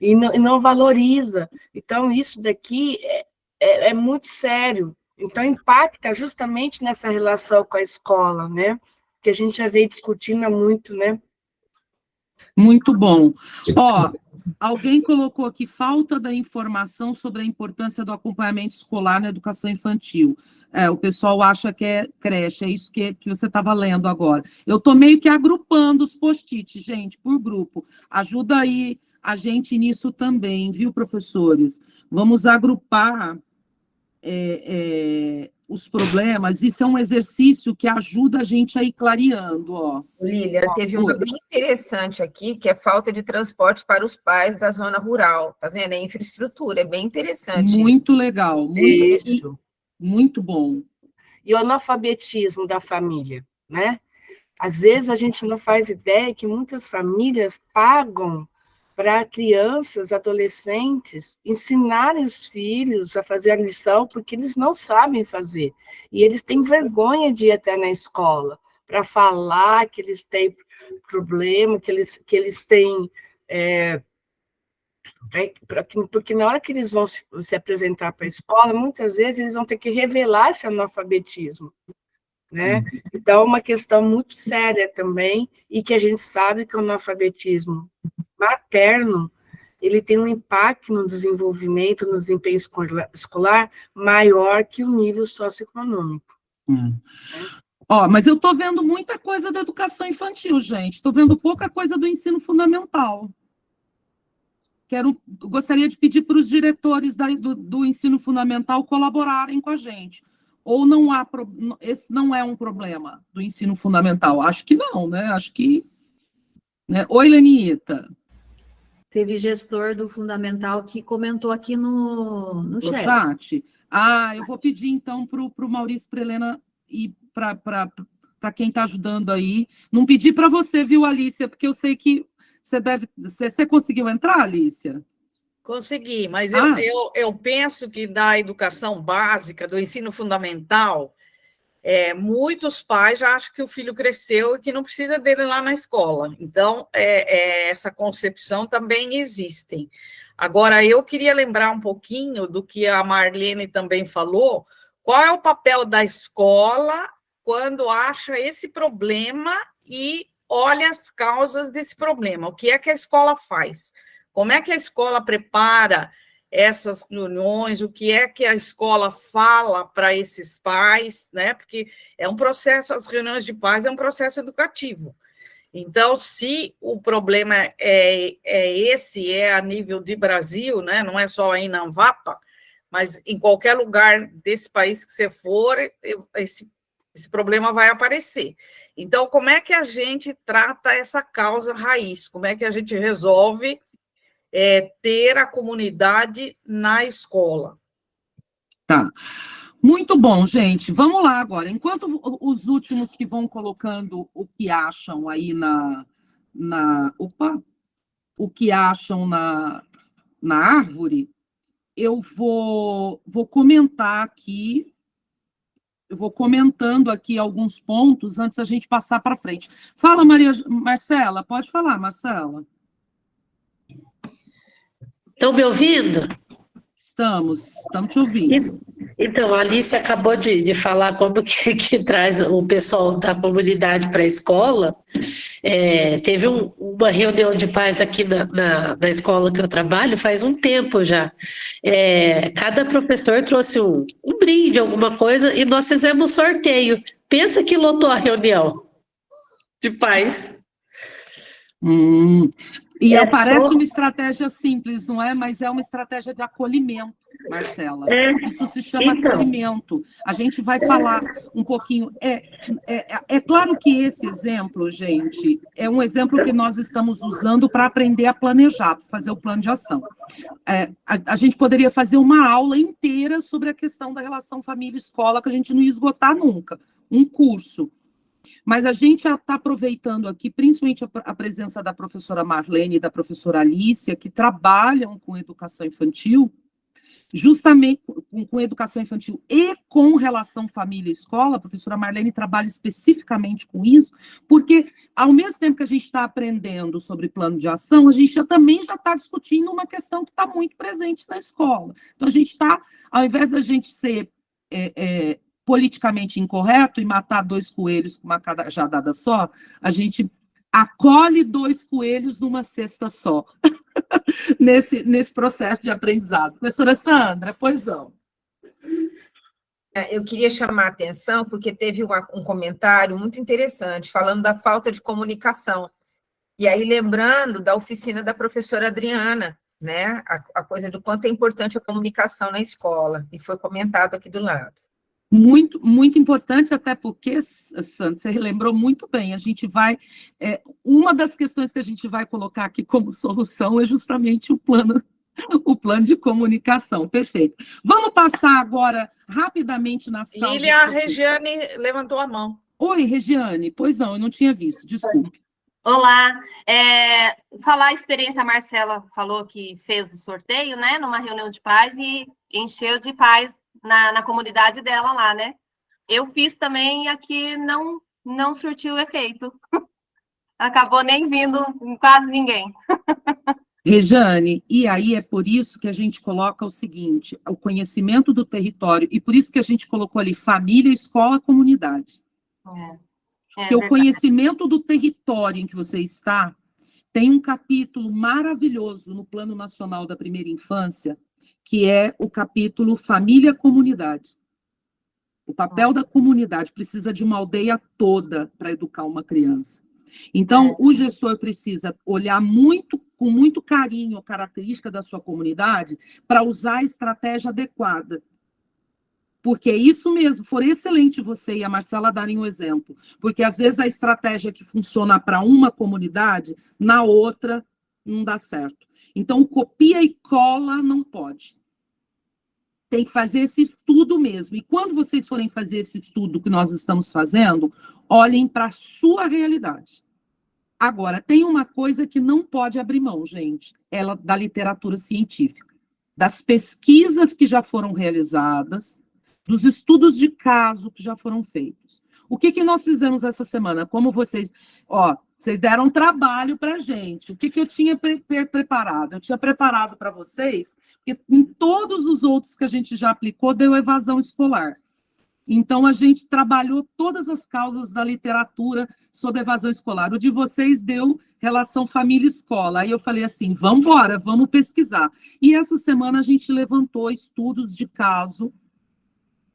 S3: e não valoriza. Então, isso daqui é muito sério. Então, impacta justamente nessa relação com a escola, né? Que a gente já veio discutindo há muito, né?
S1: Muito bom. Ó, alguém colocou aqui falta da informação sobre a importância do acompanhamento escolar na educação infantil. O pessoal acha que é creche, é isso que você estava lendo agora. Eu estou meio que agrupando os post-its, gente, por grupo. Ajuda aí a gente nisso também, viu, professores? Vamos agrupar os problemas. Isso é um exercício que ajuda a gente a ir clareando, ó.
S2: Lília, teve uma bem interessante aqui, que é falta de transporte para os pais da zona rural, tá vendo? É infraestrutura, é bem interessante.
S1: Muito legal, muito bom.
S3: E o analfabetismo da família, né? Às vezes a gente não faz ideia que muitas famílias pagam para crianças, adolescentes, ensinarem os filhos a fazer a lição, porque eles não sabem fazer. E eles têm vergonha de ir até na escola para falar que eles têm problema, que eles têm... porque na hora que eles vão se apresentar para a escola, muitas vezes eles vão ter que revelar esse analfabetismo, né? Então, é uma questão muito séria também, e que a gente sabe que o analfabetismo materno, ele tem um impacto no desenvolvimento, no desempenho escolar, maior que o nível socioeconômico.
S1: Ó, mas eu estou vendo muita coisa da educação infantil, gente. Estou vendo pouca coisa do ensino fundamental. Gostaria de pedir para os diretores do ensino fundamental colaborarem com a gente. Ou não há, esse não é um problema do ensino fundamental? Acho que não, né? Acho que... Né? Oi, Lenita.
S5: Teve gestor do Fundamental que comentou aqui no chat.
S1: Chat. Eu vou pedir, então, para o Maurício Prelena e para quem está ajudando aí. Não pedi para você, viu, Alícia? Porque eu sei que você conseguiu entrar, Alícia?
S6: Consegui, mas eu penso que da educação básica, do ensino fundamental, muitos pais já acham que o filho cresceu e que não precisa dele lá na escola. Então, essa concepção também existe. Agora, eu queria lembrar um pouquinho do que a Marlene também falou. Qual é o papel da escola quando acha esse problema e olha as causas desse problema? O que é que a escola faz? Como é que a escola prepara essas reuniões? O que é que a escola fala para esses pais, né? Porque é um processo, as reuniões de pais é um processo educativo. Então, se o problema é a nível de Brasil, né? Não é só aí na Anvapa, mas em qualquer lugar desse país que você for, esse problema vai aparecer. Então, como é que a gente trata essa causa raiz? Como é que a gente resolve ter a comunidade na escola?
S1: Tá. Muito bom, gente. Vamos lá agora. Enquanto os últimos que vão colocando o que acham aí o que acham na árvore, eu vou comentar aqui. Eu vou comentando aqui alguns pontos antes da gente passar para frente. Fala, Marcela. Pode falar, Marcela.
S7: Estão me ouvindo?
S1: Estamos te ouvindo.
S7: Então, a Alice acabou de falar como que traz o pessoal da comunidade para a escola. Teve uma reunião de pais aqui na escola que eu trabalho faz um tempo já. Cada professor trouxe um brinde, alguma coisa, e nós fizemos sorteio. Pensa que lotou a reunião de pais.
S1: E parece uma estratégia simples, não é? Mas é uma estratégia de acolhimento, Marcela. Isso se chama acolhimento. A gente vai falar um pouquinho. É claro que esse exemplo, gente, é um exemplo que nós estamos usando para aprender a planejar, para fazer o plano de ação. A gente poderia fazer uma aula inteira sobre a questão da relação família-escola, que a gente não ia esgotar nunca. Um curso. Mas a gente já está aproveitando aqui, principalmente a presença da professora Marlene e da professora Alícia, que trabalham com educação infantil, justamente com educação infantil e com relação família e escola, a professora Marlene trabalha especificamente com isso, porque ao mesmo tempo que a gente está aprendendo sobre plano de ação, a gente também já está discutindo uma questão que está muito presente na escola. Então, a gente está, ao invés da gente ser politicamente incorreto e matar 2 coelhos com uma cajadada só, a gente acolhe 2 coelhos numa cesta só. nesse processo de aprendizado. Professora Sandra, pois não.
S2: Eu queria chamar a atenção, porque teve um comentário muito interessante, falando da falta de comunicação. E aí, lembrando da oficina da professora Adriana, né? A coisa do quanto é importante a comunicação na escola, e foi comentado aqui do lado.
S1: Muito, muito importante, até porque, Sandra, você lembrou muito bem, a gente vai... uma das questões que a gente vai colocar aqui como solução é justamente o plano de comunicação. Perfeito. Vamos passar agora rapidamente nas causas...
S6: Lília, a Regiane levantou a mão.
S1: Oi, Regiane. Pois não, eu não tinha visto, desculpe.
S8: Olá, falar a experiência, a Marcela falou que fez o sorteio, né, numa reunião de pais e encheu de pais na comunidade dela lá, né? Eu fiz também e aqui não surtiu efeito. Acabou nem vindo quase ninguém.
S1: Rejane, e aí é por isso que a gente coloca o seguinte, o conhecimento do território, e por isso que a gente colocou ali família, escola, comunidade. Porque o conhecimento do território em que você está tem um capítulo maravilhoso no Plano Nacional da Primeira Infância, que é o capítulo Família-Comunidade. O papel da comunidade precisa de uma aldeia toda para educar uma criança. Então, o gestor precisa olhar com muito carinho a característica da sua comunidade para usar a estratégia adequada. Porque é isso mesmo, for excelente você e a Marcela darem um exemplo. Porque, às vezes, a estratégia que funciona para uma comunidade, na outra, não dá certo. Então, copia e cola não pode. Tem que fazer esse estudo mesmo. E quando vocês forem fazer esse estudo que nós estamos fazendo, olhem para a sua realidade. Agora, tem uma coisa que não pode abrir mão, gente, ela da literatura científica, das pesquisas que já foram realizadas, dos estudos de caso que já foram feitos. O que nós fizemos essa semana? Como vocês deram trabalho para a gente. O que eu tinha preparado? Eu tinha preparado para vocês, porque em todos os outros que a gente já aplicou, deu evasão escolar. Então, a gente trabalhou todas as causas da literatura sobre evasão escolar. O de vocês deu relação família-escola. Aí eu falei assim, vamos embora, vamos pesquisar. E essa semana a gente levantou estudos de caso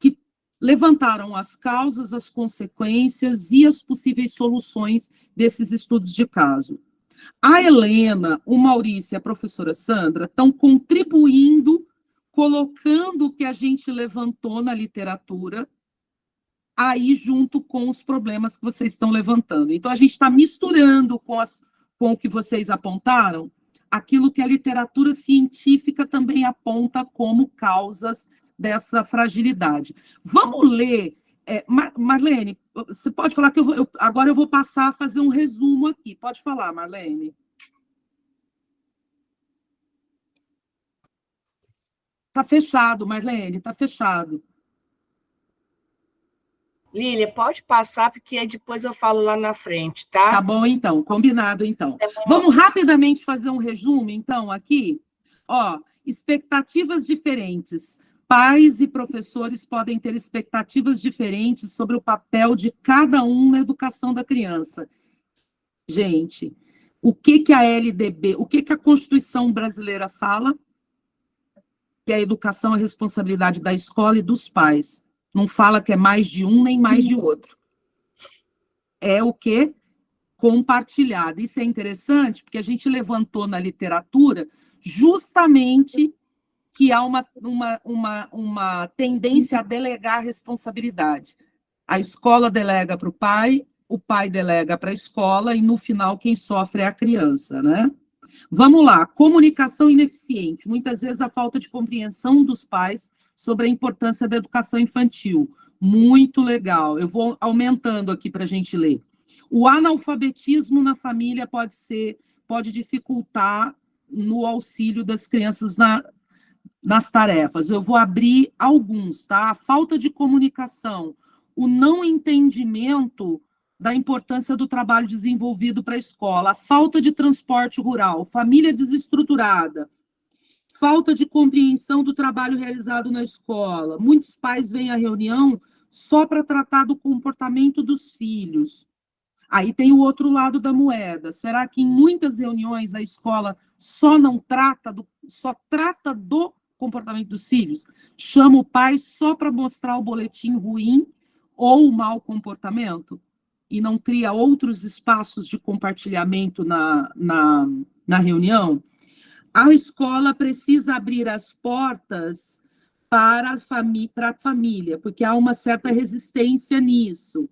S1: que levantaram as causas, as consequências e as possíveis soluções desses estudos de caso. A Helena, o Maurício e a professora Sandra estão contribuindo, colocando o que a gente levantou na literatura aí junto com os problemas que vocês estão levantando. Então, a gente está misturando com o que vocês apontaram, aquilo que a literatura científica também aponta como causas dessa fragilidade. Vamos ler... Marlene, você pode falar que agora eu vou passar a fazer um resumo aqui. Pode falar, Marlene. Está fechado, Marlene, está fechado.
S3: Lília, pode passar, porque aí depois eu falo lá na frente, tá?
S1: Tá bom, então, combinado, então. Vamos rapidamente fazer um resumo, então, aqui. Expectativas diferentes. Pais e professores podem ter expectativas diferentes sobre o papel de cada um na educação da criança. Gente, o que a LDB, o que a Constituição brasileira fala? Que a educação é responsabilidade da escola e dos pais. Não fala que é mais de um nem mais de outro. É o quê? Compartilhado. Isso é interessante, porque a gente levantou na literatura justamente que há uma tendência a delegar a responsabilidade. A escola delega para o pai delega para a escola, e no final quem sofre é a criança, né? Vamos lá, comunicação ineficiente. Muitas vezes a falta de compreensão dos pais sobre a importância da educação infantil. Muito legal. Eu vou aumentando aqui para a gente ler. O analfabetismo na família pode dificultar no auxílio das crianças nas tarefas. Eu vou abrir alguns, tá? A falta de comunicação, o não entendimento da importância do trabalho desenvolvido para a escola, a falta de transporte rural, família desestruturada, falta de compreensão do trabalho realizado na escola. Muitos pais vêm à reunião só para tratar do comportamento dos filhos. Aí tem o outro lado da moeda. Será que em muitas reuniões a escola só trata do comportamento dos filhos? Chama o pai só para mostrar o boletim ruim ou o mau comportamento? E não cria outros espaços de compartilhamento na reunião? A escola precisa abrir as portas para a família, porque há uma certa resistência nisso.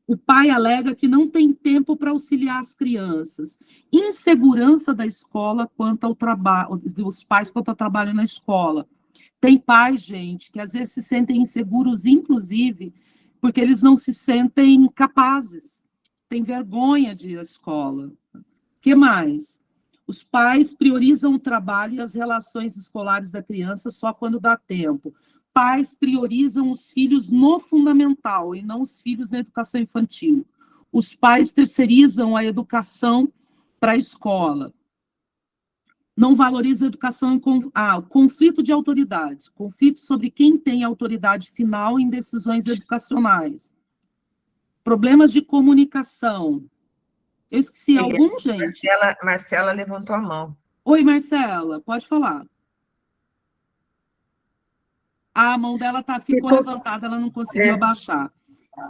S1: O pai alega que não tem tempo para auxiliar as crianças. Insegurança da escola quanto ao trabalho, dos pais quanto ao trabalho na escola. Tem pais, gente, que às vezes se sentem inseguros, inclusive, porque eles não se sentem capazes. Tem vergonha de ir à escola. O que mais? Os pais priorizam o trabalho e as relações escolares da criança só quando dá tempo. Pais priorizam os filhos no fundamental e não os filhos na educação infantil. Os pais terceirizam a educação para a escola. Não valoriza a educação conflito de autoridade, conflito sobre quem tem autoridade final em decisões educacionais. Problemas de comunicação. Eu esqueci algum, gente?
S2: Marcela levantou a mão.
S1: Oi, Marcela, pode falar. A mão dela ficou levantada, ela não conseguiu abaixar.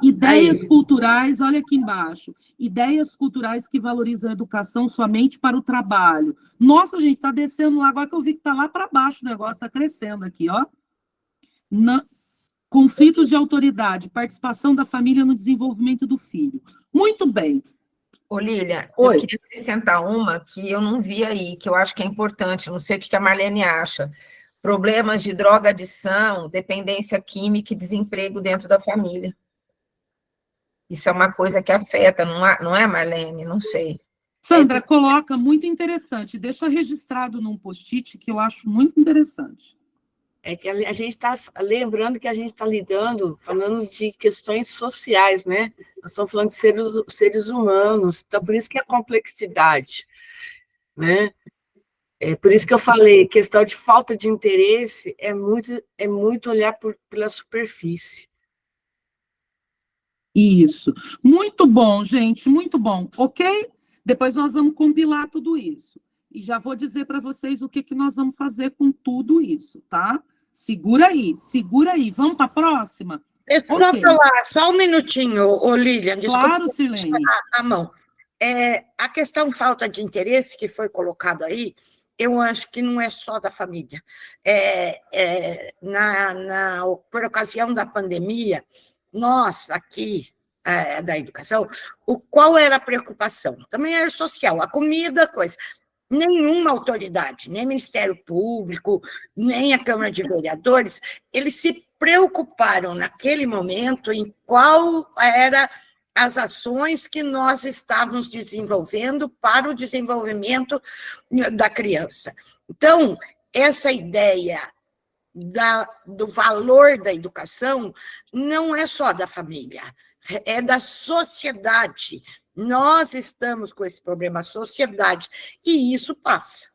S1: Ideias culturais, olha aqui embaixo. Ideias culturais que valorizam a educação somente para o trabalho. Nossa, gente, está descendo lá, agora que eu vi que está lá para baixo o negócio, está crescendo aqui, ó. Conflitos de autoridade, participação da família no desenvolvimento do filho. Muito bem.
S2: Ô, Lília, eu queria acrescentar uma que eu não vi aí, que eu acho que é importante, não sei o que a Marlene acha. Problemas de drogadição, dependência química e desemprego dentro da família. Isso é uma coisa que afeta, não é, Marlene? Não sei.
S1: Sandra, coloca, muito interessante. Deixa registrado num post-it que eu acho muito interessante.
S3: É que a gente está lembrando que a gente está falando de questões sociais, né? Nós estamos falando de seres humanos, então por isso que a complexidade, né? É por isso que eu falei, questão de falta de interesse é muito olhar pela superfície.
S1: Isso. Muito bom, gente, muito bom. Ok? Depois nós vamos compilar tudo isso. E já vou dizer para vocês o que nós vamos fazer com tudo isso, tá? Segura aí. Vamos para a próxima?
S9: Deixa eu só falar, só um minutinho, Lilian. Desculpa,
S1: claro, Sirlene.
S9: A mão. A questão falta de interesse que foi colocado aí, eu acho que não é só da família. Por ocasião da pandemia, nós aqui da educação, qual era a preocupação? Também era social, a comida, coisa. Nenhuma autoridade, nem Ministério Público, nem a Câmara de Vereadores, eles se preocuparam naquele momento em qual era as ações que nós estávamos desenvolvendo para o desenvolvimento da criança. Então, essa ideia do valor da educação não é só da família, é da sociedade. Nós estamos com esse problema, a sociedade, e isso passa.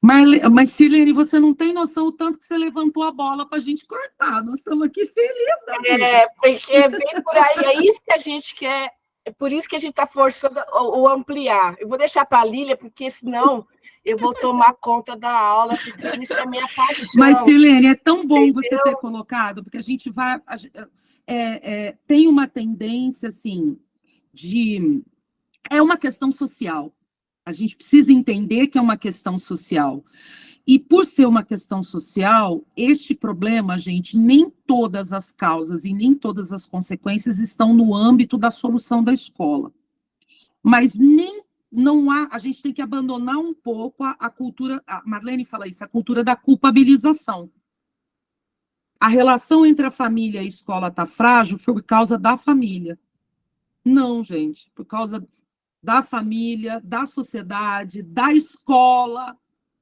S1: Mas, Sirlene, você não tem noção o tanto que você levantou a bola para a gente cortar. Nós estamos aqui felizes da vida.
S3: Porque é bem por aí, é isso que a gente quer, é por isso que a gente está forçando o ampliar. Eu vou deixar para a Lília, porque senão eu vou tomar conta da aula, porque isso é minha paixão.
S1: Mas, Sirlene, é tão bom você ter colocado, porque a gente vai... tem uma tendência, assim, é uma questão social. A gente precisa entender que é uma questão social. E por ser uma questão social, este problema, gente, nem todas as causas e nem todas as consequências estão no âmbito da solução da escola. Mas a gente tem que abandonar um pouco a cultura, a Marlene fala isso, a cultura da culpabilização. A relação entre a família e a escola está frágil por causa da família. Não, gente, por causa da família, da sociedade, da escola,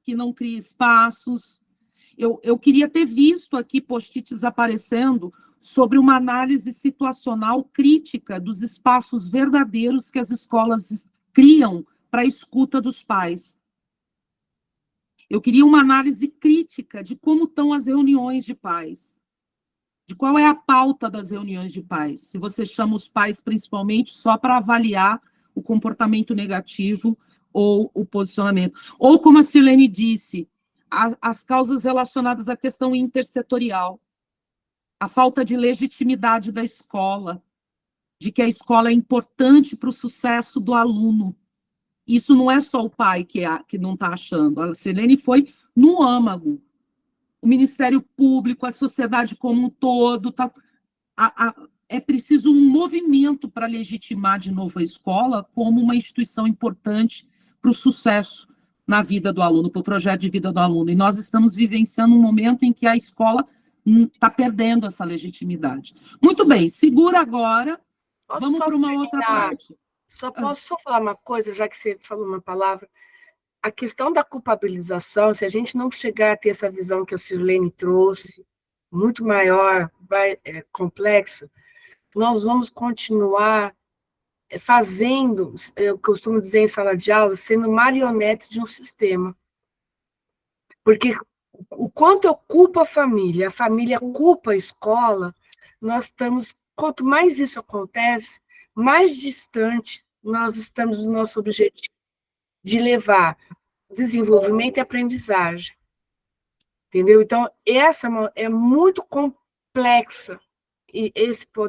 S1: que não cria espaços. Eu queria ter visto aqui post-its aparecendo sobre uma análise situacional crítica dos espaços verdadeiros que as escolas criam para a escuta dos pais. Eu queria uma análise crítica de como estão as reuniões de pais, de qual é a pauta das reuniões de pais. Se você chama os pais principalmente só para avaliar o comportamento negativo ou o posicionamento. Ou, como a Sirlene disse, as causas relacionadas à questão intersetorial, a falta de legitimidade da escola, de que a escola é importante para o sucesso do aluno. Isso não é só o pai que não está achando. A Sirlene foi no âmago. O Ministério Público, a sociedade como um todo. É preciso um movimento para legitimar de novo a escola como uma instituição importante para o sucesso na vida do aluno, para o projeto de vida do aluno. E nós estamos vivenciando um momento em que a escola está perdendo essa legitimidade. Muito bem, segura agora. Vamos para uma outra parte.
S3: Só posso falar uma coisa, já que você falou uma palavra. A questão da culpabilização, se a gente não chegar a ter essa visão que a Sirlene trouxe, muito maior, complexa, nós vamos continuar fazendo, eu costumo dizer em sala de aula, sendo marionetes de um sistema. Porque o quanto eu culpo a família culpa a escola, nós estamos, quanto mais isso acontece, mais distante nós estamos do nosso objetivo de levar desenvolvimento e aprendizagem. Entendeu? Então, essa é muito complexa,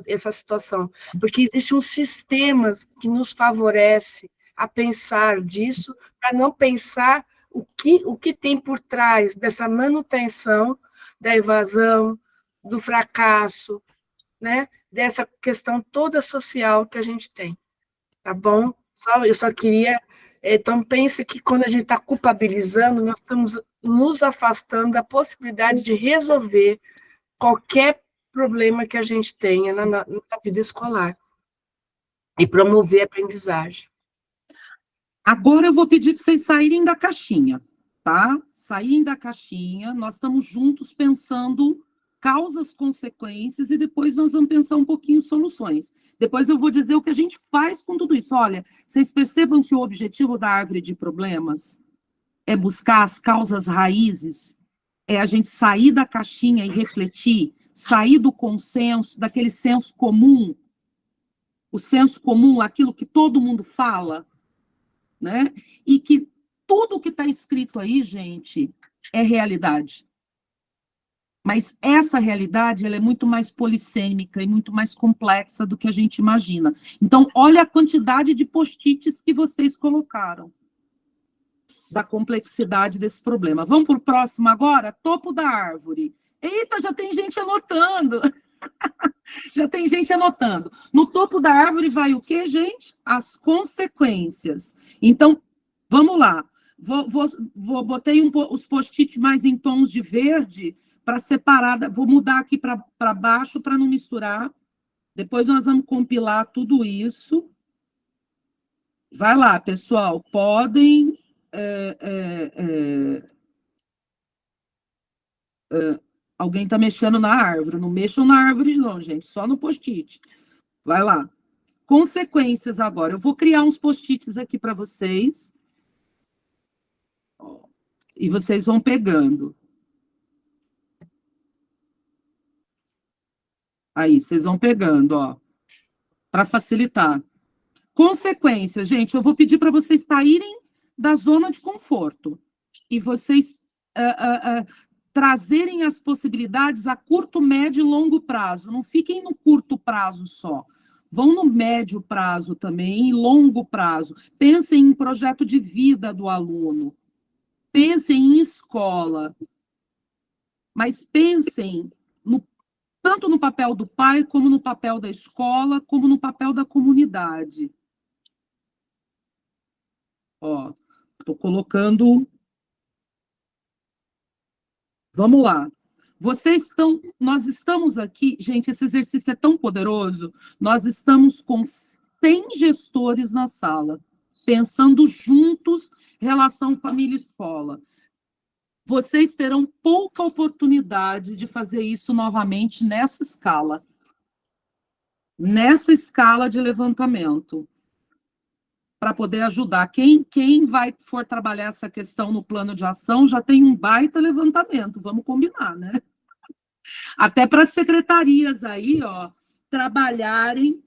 S3: essa situação, porque existem uns sistemas que nos favorecem a pensar disso, para não pensar o que tem por trás dessa manutenção da evasão, do fracasso, né? Dessa questão toda social que a gente tem, tá bom? Eu só queria... Então, pense que quando a gente está culpabilizando, nós estamos nos afastando da possibilidade de resolver qualquer problema que a gente tenha na vida escolar e promover a aprendizagem.
S1: Agora eu vou pedir para vocês saírem da caixinha, tá? Saírem da caixinha, nós estamos juntos pensando causas, consequências, e depois nós vamos pensar um pouquinho em soluções. Depois eu vou dizer o que a gente faz com tudo isso. Olha, vocês percebam que o objetivo da árvore de problemas é buscar as causas raízes, é a gente sair da caixinha e refletir, sair do consenso, daquele senso comum, o senso comum, aquilo que todo mundo fala, né? E que tudo que está escrito aí, gente, é realidade. Mas essa realidade, ela é muito mais polissêmica e muito mais complexa do que a gente imagina. Então, olha a quantidade de post-its que vocês colocaram da complexidade desse problema. Vamos para o próximo agora? Topo da árvore. Eita, já tem gente anotando. Já tem gente anotando. No topo da árvore vai o quê, gente? As consequências. Então, vamos lá. Botei os post-its mais em tons de verde para separar. Vou mudar aqui para baixo para não misturar. Depois nós vamos compilar tudo isso. Vai lá, pessoal. Podem... alguém está mexendo na árvore. Não mexam na árvore, não, gente. Só no post-it. Vai lá. Consequências agora. Eu vou criar uns post-its aqui para vocês. E vocês vão pegando. Aí, vocês vão pegando, ó. Para facilitar. Consequências, gente. Eu vou pedir para vocês saírem da zona de conforto. E vocês... trazerem as possibilidades a curto, médio e longo prazo. Não fiquem no curto prazo só. Vão no médio prazo também e longo prazo. Pensem em projeto de vida do aluno. Pensem em escola. Mas pensem tanto no papel do pai, como no papel da escola, como no papel da comunidade. Ó, estou colocando... Vamos lá. Nós estamos aqui, gente, esse exercício é tão poderoso, nós estamos com 100 gestores na sala, pensando juntos relação família-escola. vocês terão pouca oportunidade de fazer isso novamente nessa escala de levantamento, para poder ajudar. Quem for trabalhar essa questão no plano de ação já tem um baita levantamento, vamos combinar, né? Até para as secretarias aí, ó, trabalharem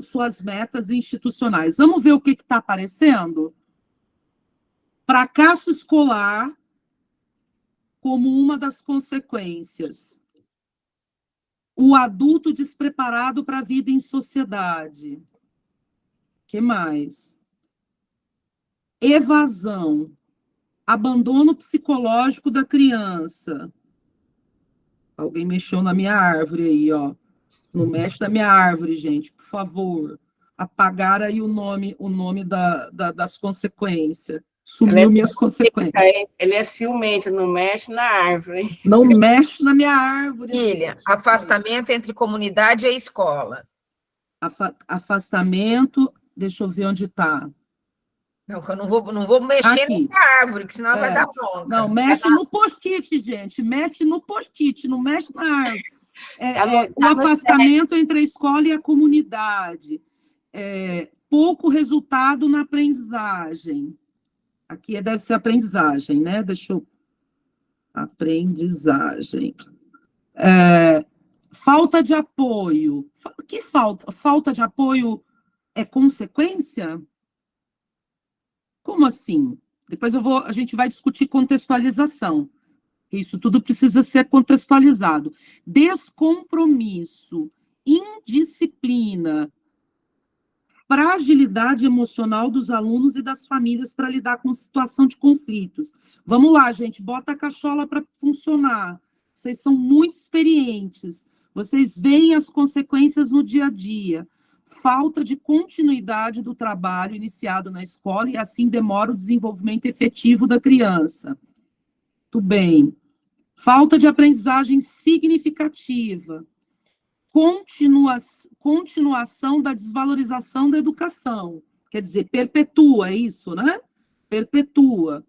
S1: suas metas institucionais. Vamos ver o que está aparecendo? Fracasso escolar como uma das consequências. O adulto despreparado para a vida em sociedade. O que mais? Evasão. Abandono psicológico da criança. Alguém mexeu na minha árvore aí, ó. Não mexe na minha árvore, gente, por favor. Apagar aí o nome das consequências. Sumiu minhas consequências.
S3: Ele é ciumento, não mexe na árvore.
S1: Não mexe na minha árvore.
S2: Filha, afastamento entre comunidade e escola.
S1: Afastamento, deixa eu ver onde está.
S2: Não, que eu não vou mexer
S1: Aqui.
S2: na árvore, que senão vai dar bronca.
S1: Não, mexe no post-it, gente. Mexe no post-it, não mexe na árvore. O afastamento entre a escola e a comunidade. Pouco resultado na aprendizagem. Aqui deve ser aprendizagem, né? Aprendizagem. Falta de apoio. Que falta? Falta de apoio é consequência? Como assim? Depois a gente vai discutir contextualização. Isso tudo precisa ser contextualizado. Descompromisso, indisciplina, fragilidade emocional dos alunos e das famílias para lidar com situação de conflitos. Vamos lá, gente, bota a cachola para funcionar. Vocês são muito experientes. Vocês veem as consequências no dia a dia. Falta de continuidade do trabalho iniciado na escola e assim demora o desenvolvimento efetivo da criança. Muito bem. Falta de aprendizagem significativa. Continuação da desvalorização da educação. Quer dizer, perpetua isso, né? Perpetua.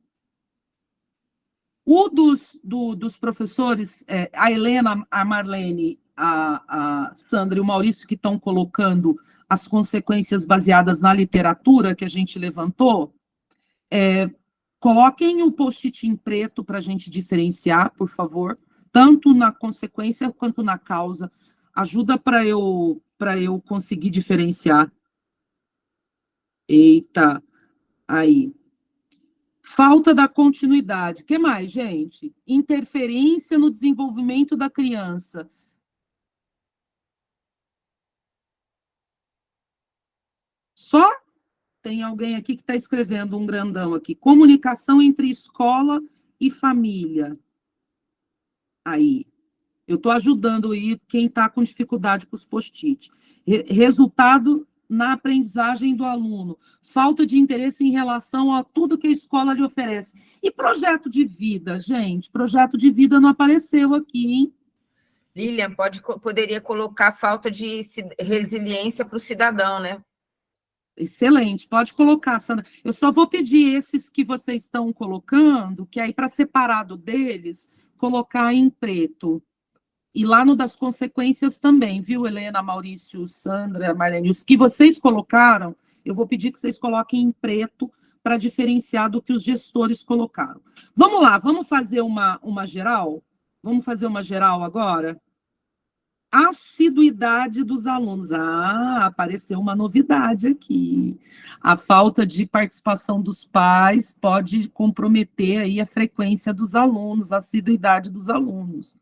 S1: O dos professores, a Helena, a Marlene, a Sandra e o Maurício, que estão colocando as consequências baseadas na literatura que a gente levantou, coloquem o post-it em preto para a gente diferenciar, por favor, tanto na consequência quanto na causa. Ajuda para eu conseguir diferenciar. Eita, aí. Falta da continuidade. O que mais, gente? Interferência no desenvolvimento da criança. Só tem alguém aqui que está escrevendo um grandão aqui. Comunicação entre escola e família. Aí. Eu estou ajudando aí quem está com dificuldade com os post-it. Resultado na aprendizagem do aluno. Falta de interesse em relação a tudo que a escola lhe oferece. E projeto de vida, gente? Projeto de vida não apareceu aqui, hein?
S2: Lilian, poderia colocar falta de resiliência para o cidadão, né?
S1: Excelente, pode colocar, Sandra. Eu só vou pedir esses que vocês estão colocando, que aí, para separado deles, colocar em preto. E lá no das consequências também, viu, Helena, Maurício, Sandra, Marlene? Os que vocês colocaram, eu vou pedir que vocês coloquem em preto para diferenciar do que os gestores colocaram. Vamos lá, vamos fazer uma geral? Vamos fazer uma geral agora? Assiduidade dos alunos. Apareceu uma novidade aqui. A falta de participação dos pais pode comprometer aí a frequência dos alunos, a assiduidade dos alunos.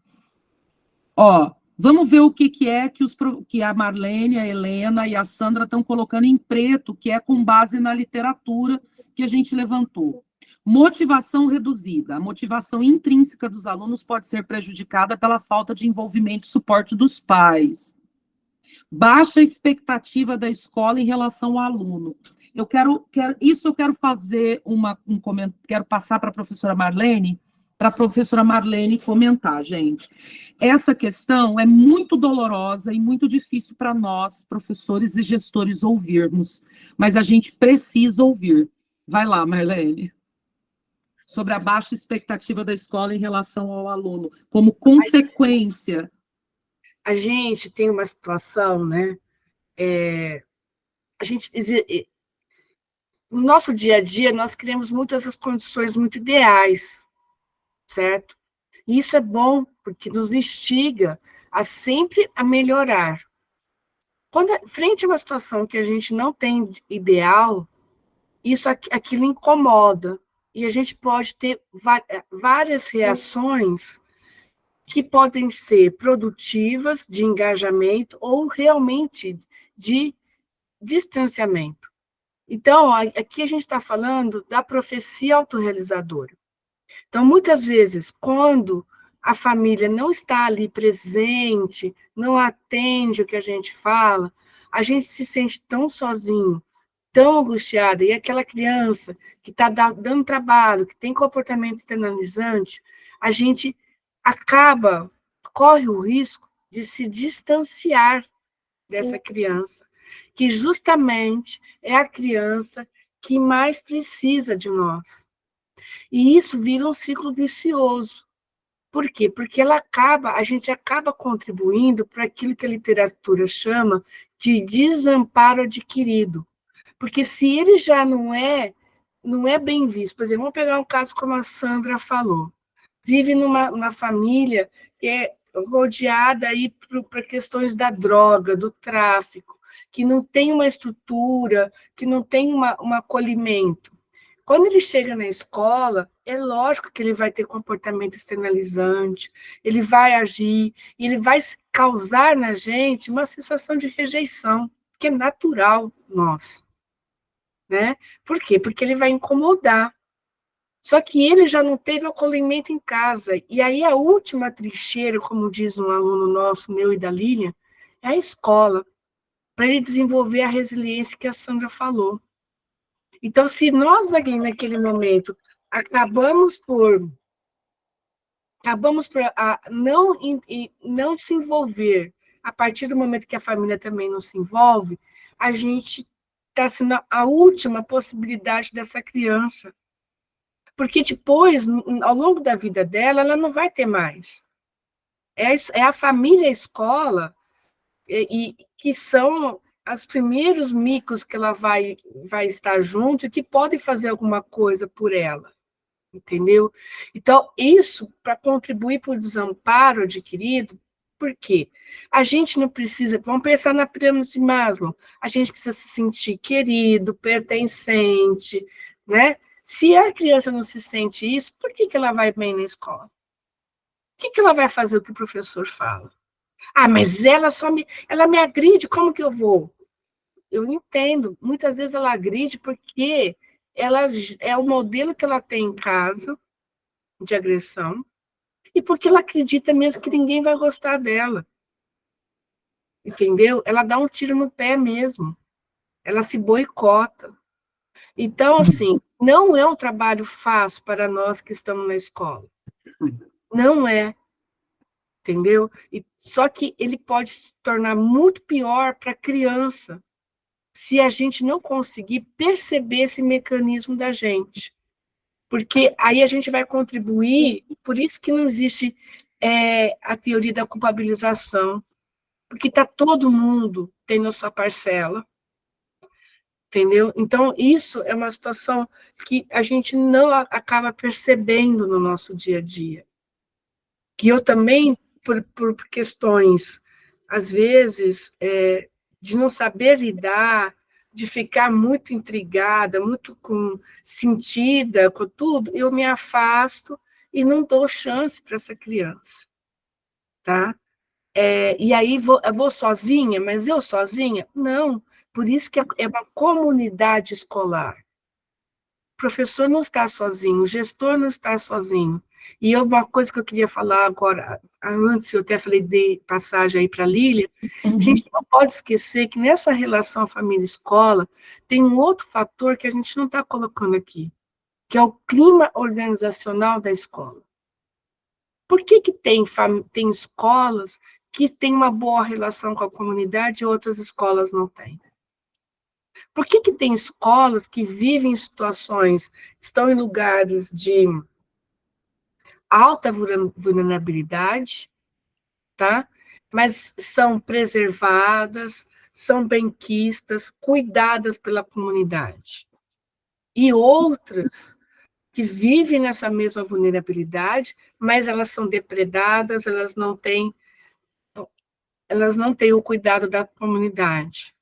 S1: Vamos ver o que é que a Marlene, a Helena e a Sandra estão colocando em preto, que é com base na literatura que a gente levantou. Motivação reduzida. A motivação intrínseca dos alunos pode ser prejudicada pela falta de envolvimento e suporte dos pais. Baixa expectativa da escola em relação ao aluno. Eu quero fazer um comentário, quero passar para a professora Marlene comentar, gente. Essa questão é muito dolorosa e muito difícil para nós, professores e gestores, ouvirmos, mas a gente precisa ouvir. Vai lá, Marlene. sobre a baixa expectativa da escola em relação ao aluno, como consequência.
S3: A gente tem uma situação, né? No nosso dia a dia, nós criamos muitas as condições muito ideais, certo? E isso é bom, porque nos instiga a sempre a melhorar. Frente a uma situação que a gente não tem ideal, aquilo incomoda. E a gente pode ter várias reações que podem ser produtivas, de engajamento, ou realmente de distanciamento. Então, aqui a gente está falando da profecia autorrealizadora. Então, muitas vezes, quando a família não está ali presente, não atende o que a gente fala, a gente se sente tão sozinho, tão angustiada, e aquela criança que está dando trabalho, que tem comportamento externalizante, a gente corre o risco de se distanciar dessa criança, que justamente é a criança que mais precisa de nós. E isso vira um ciclo vicioso. Por quê? Porque a gente acaba contribuindo para aquilo que a literatura chama de desamparo adquirido. Porque se ele já não é bem visto, por exemplo, vamos pegar um caso como a Sandra falou, vive numa família que é rodeada aí para questões da droga, do tráfico, que não tem uma estrutura, que não tem um acolhimento. Quando ele chega na escola, é lógico que ele vai ter comportamento externalizante, ele vai agir, e ele vai causar na gente uma sensação de rejeição, que é natural nossa, né? Por quê? Porque ele vai incomodar. Só que ele já não teve acolhimento em casa. E aí a última trincheira, como diz um aluno nosso, meu e da Lilian, é a escola, para ele desenvolver a resiliência que a Sandra falou. Então, se nós ali naquele momento acabamos por não se envolver, a partir do momento que a família também não se envolve, a gente está sendo a última possibilidade dessa criança. Porque depois, ao longo da vida dela, ela não vai ter mais. É a família e a escola, que são os primeiros micos que ela vai estar junto e que podem fazer alguma coisa por ela, entendeu? Então, isso para contribuir para o desamparo adquirido, por quê? A gente não precisa, vamos pensar na pirâmide de Maslow, a gente precisa se sentir querido, pertencente, né? Se a criança não se sente isso, por que ela vai bem na escola? Por que ela vai fazer o que o professor fala? Ah, mas ela me agride, como que eu vou? Eu entendo. Muitas vezes ela agride porque ela é o modelo que ela tem em casa de agressão e porque ela acredita mesmo que ninguém vai gostar dela. Entendeu? Ela dá um tiro no pé mesmo. Ela se boicota. Então, assim, não é um trabalho fácil para nós que estamos na escola. Não é. Entendeu? Só que ele pode se tornar muito pior para a criança se a gente não conseguir perceber esse mecanismo da gente. Porque aí a gente vai contribuir, por isso que não existe a teoria da culpabilização, porque está todo mundo tendo a sua parcela, entendeu? Então, isso é uma situação que a gente não acaba percebendo no nosso dia a dia. Que eu também, por questões, às vezes, de não saber lidar, de ficar muito intrigada, muito sentida com tudo, eu me afasto e não dou chance para essa criança, tá? E aí eu vou sozinha, mas eu sozinha? Não, por isso que é uma comunidade escolar. O professor não está sozinho, o gestor não está sozinho. E uma coisa que eu queria falar agora, antes eu até falei de passagem aí para a Lília, a gente não pode esquecer que nessa relação família-escola tem um outro fator que a gente não está colocando aqui, que é o clima organizacional da escola. Por que tem escolas que têm uma boa relação com a comunidade e outras escolas não têm? Por que tem escolas que vivem em situações, estão em lugares de alta vulnerabilidade, tá? Mas são preservadas, são benquistas, cuidadas pela comunidade. E outras que vivem nessa mesma vulnerabilidade, mas elas são depredadas, elas não têm o cuidado da comunidade.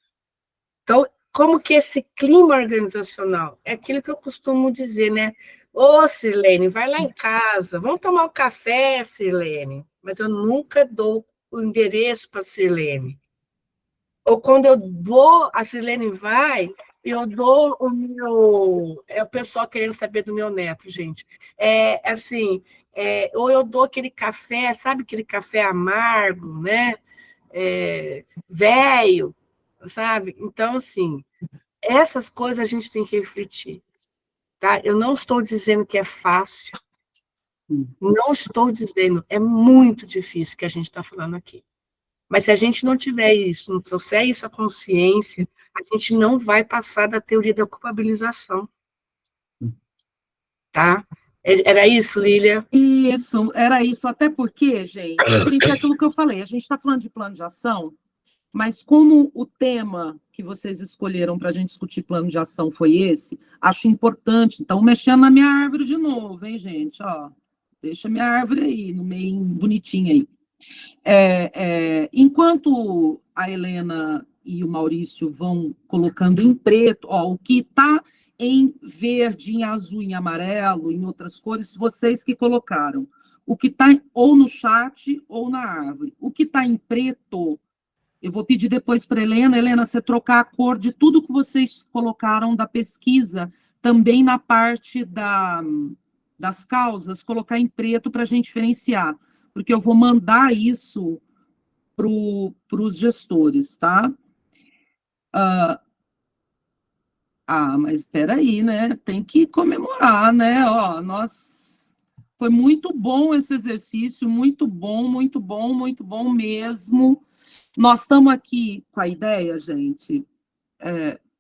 S3: Então, como que esse clima organizacional? É aquilo que eu costumo dizer, né? Ô, Sirlene, vai lá em casa, vamos tomar um café, Sirlene. Mas eu nunca dou o endereço para a Sirlene. Ou quando eu vou, a Sirlene vai, eu dou o meu... É o pessoal querendo saber do meu neto, gente. Ou eu dou aquele café, sabe aquele café amargo, né? Velho, sabe? Então, assim, essas coisas a gente tem que refletir, tá? Eu não estou dizendo que é fácil, não estou dizendo, é muito difícil que a gente está falando aqui. Mas se a gente não tiver isso, não trouxer isso à consciência, a gente não vai passar da teoria da culpabilização. Tá? Era isso, Lília?
S1: Isso, era isso. Até porque, gente, é aquilo que eu falei, a gente está falando de plano de ação, mas como o tema que vocês escolheram para a gente discutir plano de ação foi esse, acho importante. Então, mexendo na minha árvore de novo, hein, gente? Ó, deixa minha árvore aí, no meio bonitinha aí. Enquanto a Helena e o Maurício vão colocando em preto, ó, o que está em verde, em azul, em amarelo, em outras cores, vocês que colocaram. O que está ou no chat ou na árvore. O que está em preto, eu vou pedir depois para Helena, você trocar a cor de tudo que vocês colocaram da pesquisa, também na parte das causas, colocar em preto para a gente diferenciar, porque eu vou mandar isso para os gestores, tá? Mas espera aí, né? Tem que comemorar, né? Ó, foi muito bom esse exercício, muito bom, muito bom, muito bom mesmo. Nós estamos aqui com a ideia, gente,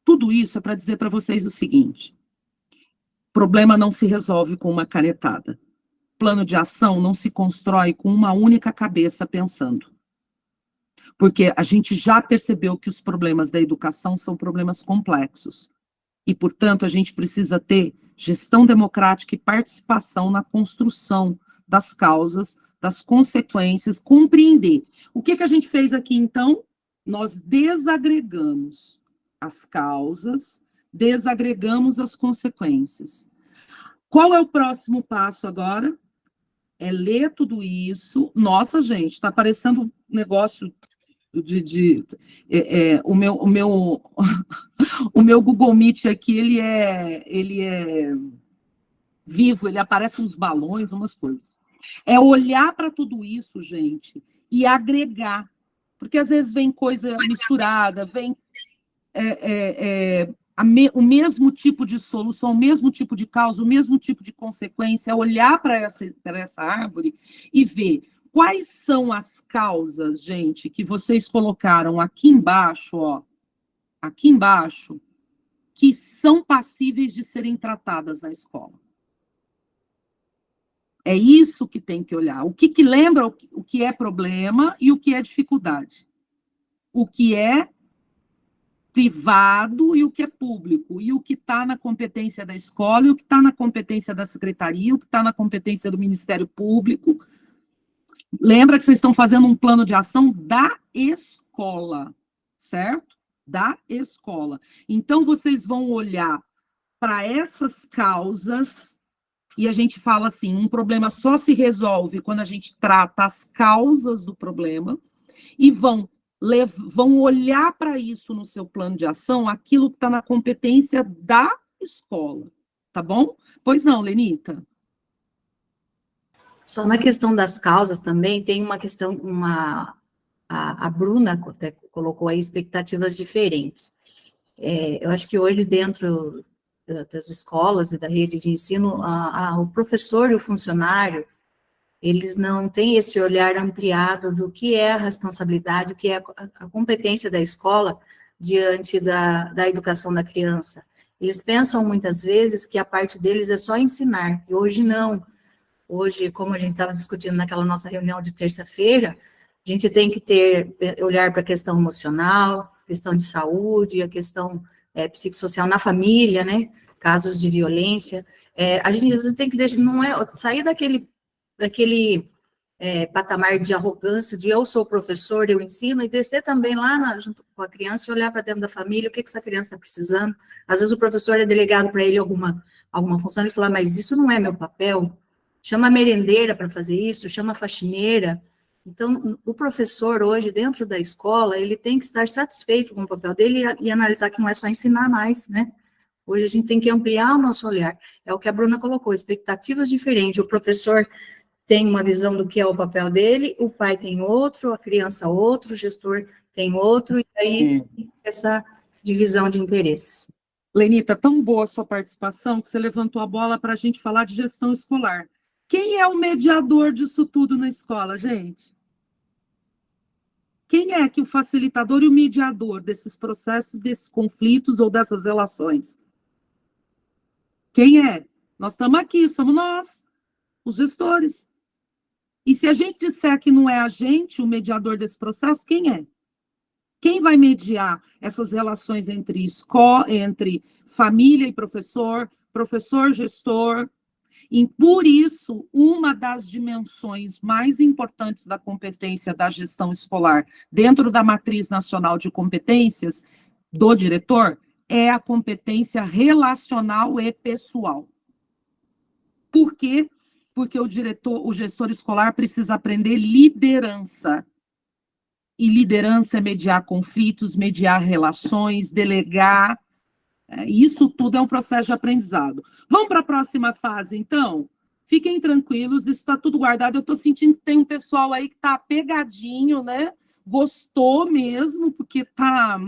S1: tudo isso é para dizer para vocês o seguinte: problema não se resolve com uma canetada. Plano de ação não se constrói com uma única cabeça pensando. Porque a gente já percebeu que os problemas da educação são problemas complexos. E, portanto, a gente precisa ter gestão democrática e participação na construção das causas, das consequências, compreender. O que a gente fez aqui, então? Nós desagregamos as causas, desagregamos as consequências. Qual é o próximo passo agora? É ler tudo isso. Nossa, gente, está parecendo um negócio o meu Google Meet aqui, ele é vivo, ele aparece uns balões, umas coisas. É olhar para tudo isso, gente, e agregar. Porque às vezes vem coisa misturada, vem o mesmo tipo de solução, o mesmo tipo de causa, o mesmo tipo de consequência, olhar para essa árvore e ver quais são as causas, gente, que vocês colocaram aqui embaixo, ó, aqui embaixo, que são passíveis de serem tratadas na escola. É isso que tem que olhar. O que lembra o que é problema e o que é dificuldade. O que é privado e o que é público, e o que está na competência da escola, e o que está na competência da secretaria, o que está na competência do Ministério Público. Lembra que vocês estão fazendo um plano de ação da escola, certo? Da escola. Então, vocês vão olhar para essas causas, e a gente fala assim, um problema só se resolve quando a gente trata as causas do problema, e vão olhar para isso no seu plano de ação, aquilo que está na competência da escola, tá bom? Pois não, Lenita?
S5: Só na questão das causas também, tem uma questão, a Bruna até colocou aí expectativas diferentes. Eu acho que hoje, dentro das escolas e da rede de ensino, o professor e o funcionário, eles não têm esse olhar ampliado do que é a responsabilidade, o que é a competência da escola diante da educação da criança. Eles pensam muitas vezes que a parte deles é só ensinar, e hoje não. Hoje, como a gente estava discutindo naquela nossa reunião de terça-feira, a gente tem que olhar para a questão emocional, questão de saúde, a questão psicossocial na família, né? Casos de violência. A gente às vezes tem que sair daquele patamar de arrogância, de eu sou professor, eu ensino, e descer também lá junto com a criança e olhar para dentro da família, o que essa criança está precisando. Às vezes o professor é delegado para ele alguma função e fala, mas isso não é meu papel. Chama a merendeira para fazer isso, chama a faxineira. Então, o professor hoje, dentro da escola, ele tem que estar satisfeito com o papel dele e analisar que não é só ensinar mais, né? Hoje a gente tem que ampliar o nosso olhar. É o que a Bruna colocou, expectativas diferentes. O professor tem uma visão do que é o papel dele, o pai tem outro, a criança outro, o gestor tem outro, e aí essa divisão de interesses.
S1: Lenita, tão boa a sua participação que você levantou a bola para a gente falar de gestão escolar. Quem é o mediador disso tudo na escola, gente? Quem é que o facilitador e o mediador desses processos, desses conflitos ou dessas relações? Quem é? Nós estamos aqui, somos nós, os gestores. E se a gente disser que não é a gente o mediador desse processo, quem é? Quem vai mediar essas relações entre família e professor, gestor? E, por isso, uma das dimensões mais importantes da competência da gestão escolar, dentro da Matriz Nacional de Competências do diretor, é a competência relacional e pessoal. Por quê? Porque o gestor escolar precisa aprender liderança. E liderança é mediar conflitos, mediar relações, delegar. Isso tudo é um processo de aprendizado. Vamos para a próxima fase, então? Fiquem tranquilos, isso está tudo guardado. Eu estou sentindo que tem um pessoal aí que está pegadinho, né? Gostou mesmo, porque está...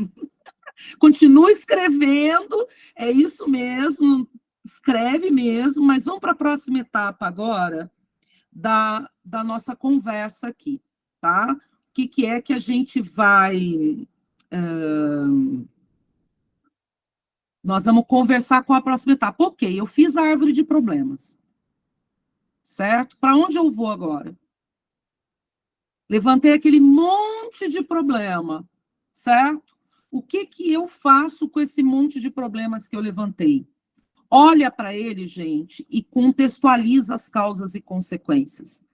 S1: Continua escrevendo, é isso mesmo, escreve mesmo, mas vamos para a próxima etapa agora da nossa conversa aqui, tá? O que é que a gente vai... Nós vamos conversar com a próxima etapa. Ok, eu fiz a árvore de problemas. Certo? Para onde eu vou agora? Levantei aquele monte de problema. Certo? O que eu faço com esse monte de problemas que eu levantei? Olha para ele, gente, e contextualiza as causas e consequências.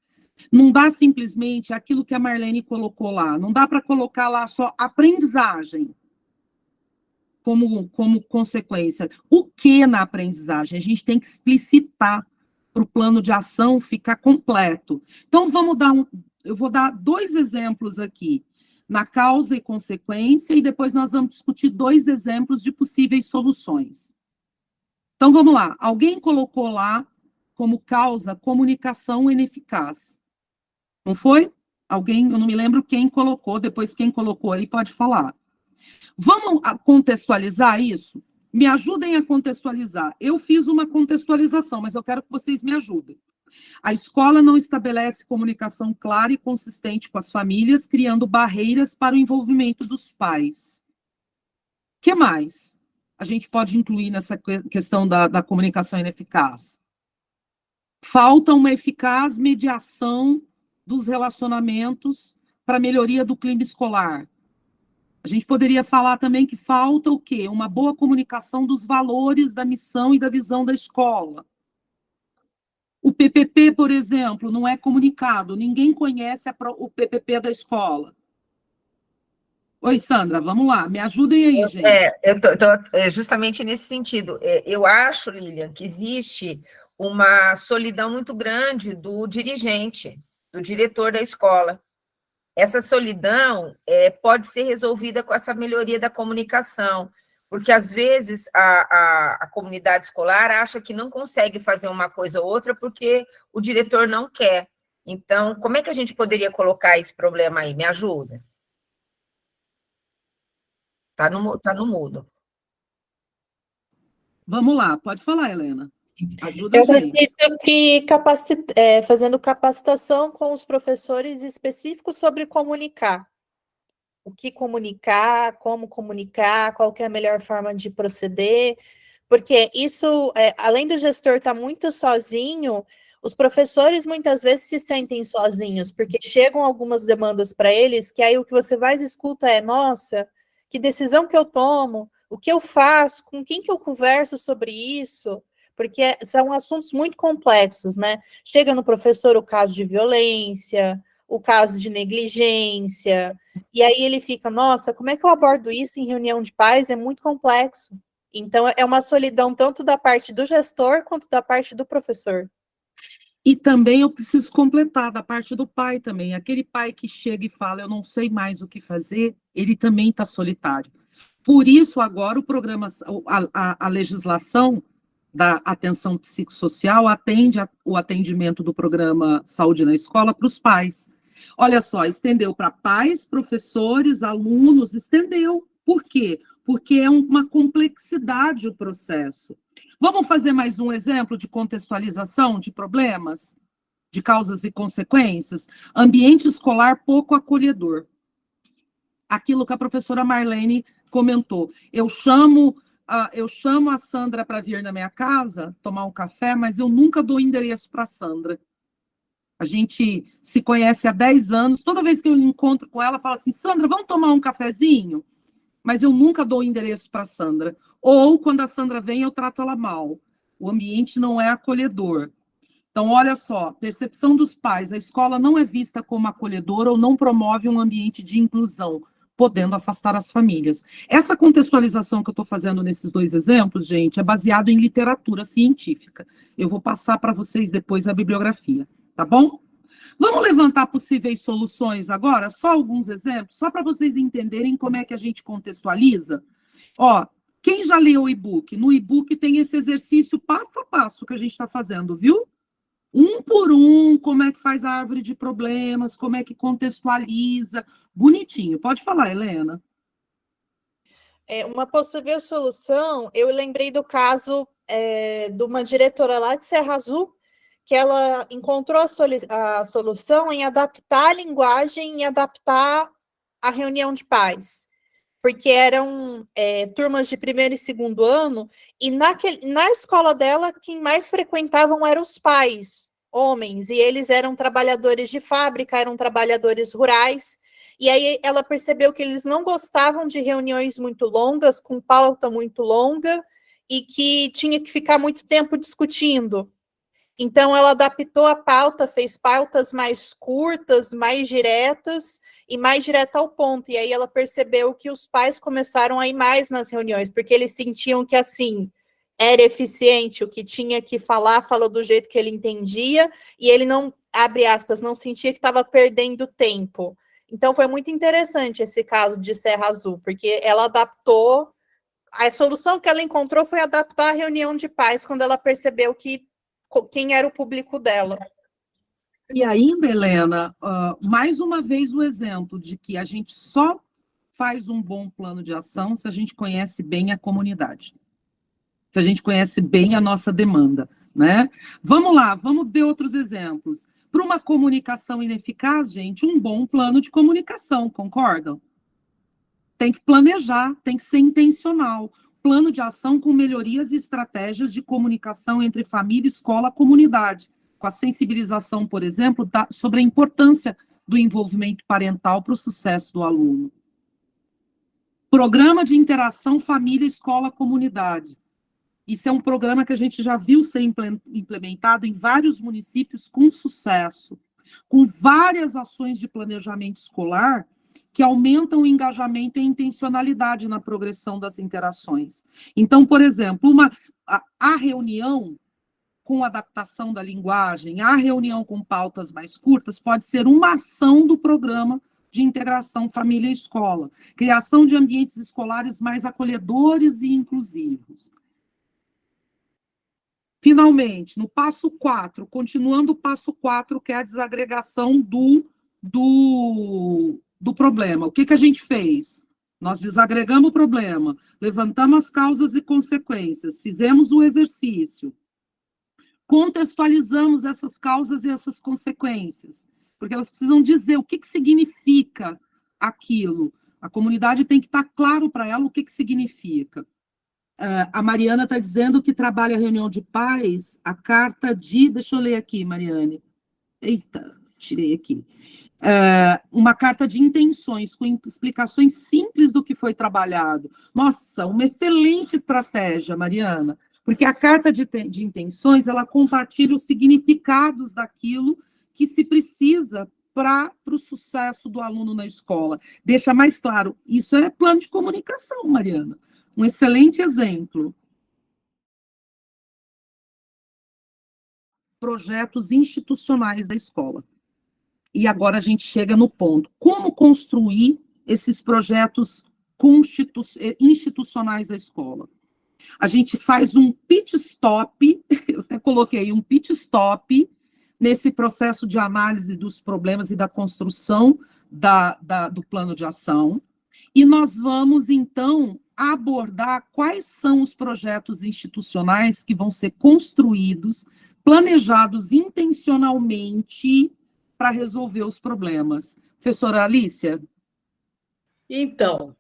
S1: Não dá simplesmente aquilo que a Marlene colocou lá. Não dá para colocar lá só aprendizagem como consequência. O que na aprendizagem? A gente tem que explicitar para o plano de ação ficar completo. Então, eu vou dar 2 exemplos aqui, na causa e consequência, e depois nós vamos discutir 2 exemplos de possíveis soluções. Então, vamos lá. Alguém colocou lá, como causa, comunicação ineficaz. Não foi? Alguém, eu não me lembro quem colocou, depois quem colocou aí pode falar. Vamos contextualizar isso? Me ajudem a contextualizar. Eu fiz uma contextualização, mas eu quero que vocês me ajudem. A escola não estabelece comunicação clara e consistente com as famílias, criando barreiras para o envolvimento dos pais. O que mais a gente pode incluir nessa questão da comunicação ineficaz? Falta uma eficaz mediação dos relacionamentos para a melhoria do clima escolar. A gente poderia falar também que falta o quê? Uma boa comunicação dos valores, da missão e da visão da escola. O PPP, por exemplo, não é comunicado, ninguém conhece o PPP da escola. Oi, Sandra, vamos lá, me ajudem aí, gente.
S2: Eu tô justamente nesse sentido. Eu acho, Lilian, que existe uma solidão muito grande do dirigente, do diretor da escola. Essa solidão pode ser resolvida com essa melhoria da comunicação, porque, às vezes, a comunidade escolar acha que não consegue fazer uma coisa ou outra porque o diretor não quer. Então, como é que a gente poderia colocar esse problema aí? Me ajuda. Tá no mudo.
S1: Vamos lá, pode falar, Helena. Ajuda a
S10: Eu
S1: gente.
S10: acredito que fazendo capacitação com os professores específicos sobre comunicar. o que comunicar, como comunicar, qual que é a melhor forma de proceder, porque isso, além do gestor estar muito sozinho, os professores muitas vezes se sentem sozinhos, porque chegam algumas demandas para eles, que aí o que você mais escuta é, nossa, que decisão que eu tomo, o que eu faço, com quem que eu converso sobre isso, porque são assuntos muito complexos, né? Chega no professor o caso de violência, o caso de negligência, e aí ele fica, nossa, como é que eu abordo isso em reunião de pais? É muito complexo. Então, é uma solidão tanto da parte do gestor quanto da parte do professor.
S1: E também eu preciso completar da parte do pai também. Aquele pai que chega e fala, eu não sei mais o que fazer, ele também está solitário. Por isso, agora, o programa, a legislação da atenção psicossocial atende o atendimento do programa Saúde na Escola para os pais. Olha só, estendeu para pais, professores, alunos, estendeu. Por quê? Porque é uma complexidade o processo. Vamos fazer mais um exemplo de contextualização de problemas, de causas e consequências? Ambiente escolar pouco acolhedor. Aquilo que a professora Marlene comentou. Eu chamo a Sandra para vir na minha casa tomar um café, mas eu nunca dou endereço para a Sandra. A gente se conhece há 10 anos, toda vez que eu encontro com ela, fala assim, Sandra, vamos tomar um cafezinho? Mas eu nunca dou endereço para a Sandra. Ou, quando a Sandra vem, eu trato ela mal. O ambiente não é acolhedor. Então, olha só, percepção dos pais, a escola não é vista como acolhedora ou não promove um ambiente de inclusão, podendo afastar as famílias. Essa contextualização que eu estou fazendo nesses dois exemplos, gente, é baseado em literatura científica. Eu vou passar para vocês depois a bibliografia, tá bom? Vamos levantar possíveis soluções agora? Só alguns exemplos, só para vocês entenderem como é que a gente contextualiza. Ó, quem já leu o e-book? No e-book tem esse exercício passo a passo que a gente está fazendo, viu? Um por um, como é que faz a árvore de problemas, como é que contextualiza, bonitinho. Pode falar, Helena.
S10: Uma possível solução, eu lembrei do caso de uma diretora lá de Serra Azul, que ela encontrou a solução em adaptar a linguagem e adaptar a reunião de pais, porque eram turmas de primeiro e segundo ano, e na escola dela, quem mais frequentavam eram os pais, homens, e eles eram trabalhadores de fábrica, eram trabalhadores rurais, e aí ela percebeu que eles não gostavam de reuniões muito longas, com pauta muito longa, e que tinha que ficar muito tempo discutindo. Então, ela adaptou a pauta, fez pautas mais curtas, mais diretas e mais direta ao ponto. E aí ela percebeu que os pais começaram a ir mais nas reuniões, porque eles sentiam que, assim, era eficiente, o que tinha que falar, falou do jeito que ele entendia, e ele não, abre aspas, não sentia que estava perdendo tempo. Então, foi muito interessante esse caso de Serra Azul, porque ela adaptou, a solução que ela encontrou foi adaptar a reunião de pais, quando ela percebeu que quem era o público dela.
S1: E ainda, Helena, mais uma vez o exemplo de que a gente só faz um bom plano de ação se a gente conhece bem a comunidade, se a gente conhece bem a nossa demanda, né? Vamos lá, vamos ver outros exemplos. Para uma comunicação ineficaz, gente, um bom plano de comunicação, concordam? Tem que planejar, tem que ser intencional. Plano de ação com melhorias e estratégias de comunicação entre família, escola, comunidade, com a sensibilização, por exemplo, sobre a importância do envolvimento parental para o sucesso do aluno. Programa de interação família, escola, comunidade. Isso é um programa que a gente já viu ser implementado em vários municípios com sucesso, com várias ações de planejamento escolar que aumentam o engajamento e a intencionalidade na progressão das interações. Então, por exemplo, a reunião com adaptação da linguagem, a reunião com pautas mais curtas, pode ser uma ação do programa de integração família e escola, criação de ambientes escolares mais acolhedores e inclusivos. Finalmente, no passo 4, continuando o passo 4, que é a desagregação do problema. O que a gente fez? Nós desagregamos o problema, levantamos as causas e consequências, fizemos o exercício, contextualizamos essas causas e essas consequências, porque elas precisam dizer o que significa aquilo. A comunidade tem que estar claro para ela o que significa. A Mariana está dizendo que trabalha a reunião de pais, a carta de... Deixa eu ler aqui, Mariane. Eita, tirei aqui. Uma carta de intenções, com explicações simples do que foi trabalhado. Nossa, uma excelente estratégia, Mariana, porque a carta de intenções, ela compartilha os significados daquilo que se precisa para o sucesso do aluno na escola. Deixa mais claro, isso é plano de comunicação, Mariana. Um excelente exemplo. Projetos institucionais da escola. E agora a gente chega no ponto. Como construir esses projetos institucionais da escola? A gente faz um pit stop, eu até coloquei um pit stop nesse processo de análise dos problemas e da construção do plano de ação, e nós vamos, então, abordar quais são os projetos institucionais que vão ser construídos, planejados intencionalmente para resolver os problemas. Professora Alícia?
S6: Então,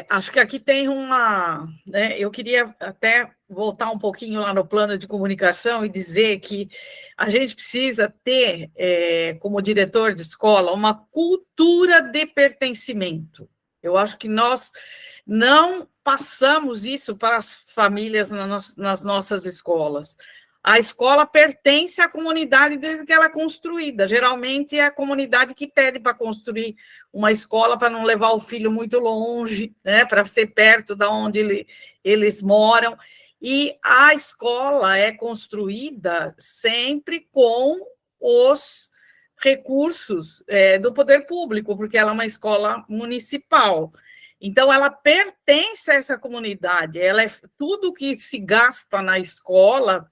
S6: acho que aqui tem uma... né, eu queria até voltar um pouquinho lá no plano de comunicação e dizer que a gente precisa ter, como diretor de escola, uma cultura de pertencimento. Eu acho que nós não passamos isso para as famílias nas nossas escolas. A escola pertence à comunidade desde que ela é construída. Geralmente é a comunidade que pede para construir uma escola para não levar o filho muito longe, né, para ser perto de onde eles moram. E a escola é construída sempre com os recursos do poder público, porque ela é uma escola municipal. Então, ela pertence a essa comunidade, tudo que se gasta na escola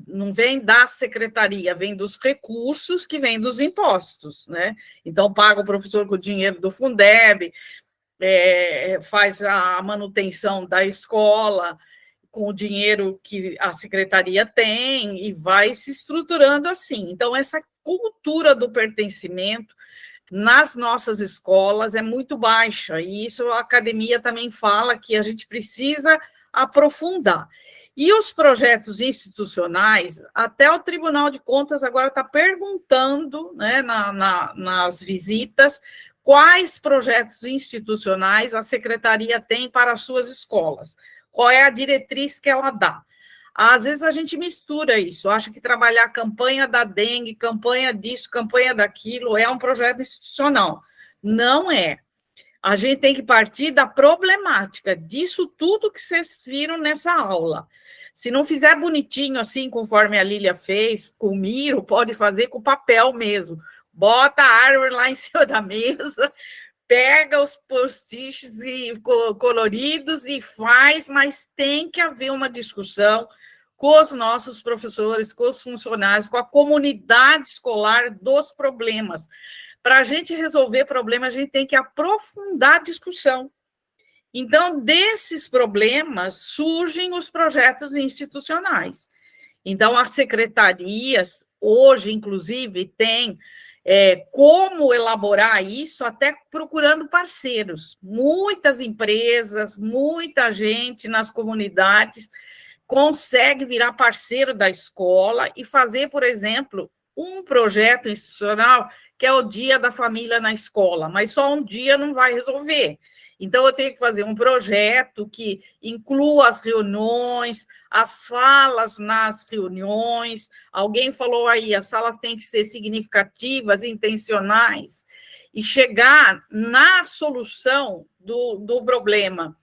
S6: não vem da secretaria, vem dos recursos que vêm dos impostos, né? Então, paga o professor com o dinheiro do Fundeb, faz a manutenção da escola com o dinheiro que a secretaria tem e vai se estruturando assim. Então, essa cultura do pertencimento nas nossas escolas é muito baixa, e isso a academia também fala que a gente precisa aprofundar. E os projetos institucionais, até o Tribunal de Contas agora está perguntando, né, nas visitas, quais projetos institucionais a secretaria tem para as suas escolas, qual é a diretriz que ela dá. Às vezes a gente mistura isso, acha que trabalhar a campanha da dengue, campanha disso, campanha daquilo, é um projeto institucional. Não é. A gente tem que partir da problemática, disso tudo que vocês viram nessa aula. Se não fizer bonitinho, assim, conforme a Lília fez, com o Miro, pode fazer com papel mesmo. Bota a árvore lá em cima da mesa, pega os post-its coloridos e faz, mas tem que haver uma discussão com os nossos professores, com os funcionários, com a comunidade escolar dos problemas. Para a gente resolver problema, a gente tem que aprofundar a discussão. Então, desses problemas surgem os projetos institucionais. Então, as secretarias, hoje, inclusive, têm como elaborar isso, até procurando parceiros. Muitas empresas, muita gente nas comunidades consegue virar parceiro da escola e fazer, por exemplo, um projeto institucional que é o Dia da Família na escola, mas só um dia não vai resolver. Então, eu tenho que fazer um projeto que inclua as reuniões, as falas nas reuniões. Alguém falou aí, as salas têm que ser significativas, intencionais, e chegar na solução do problema,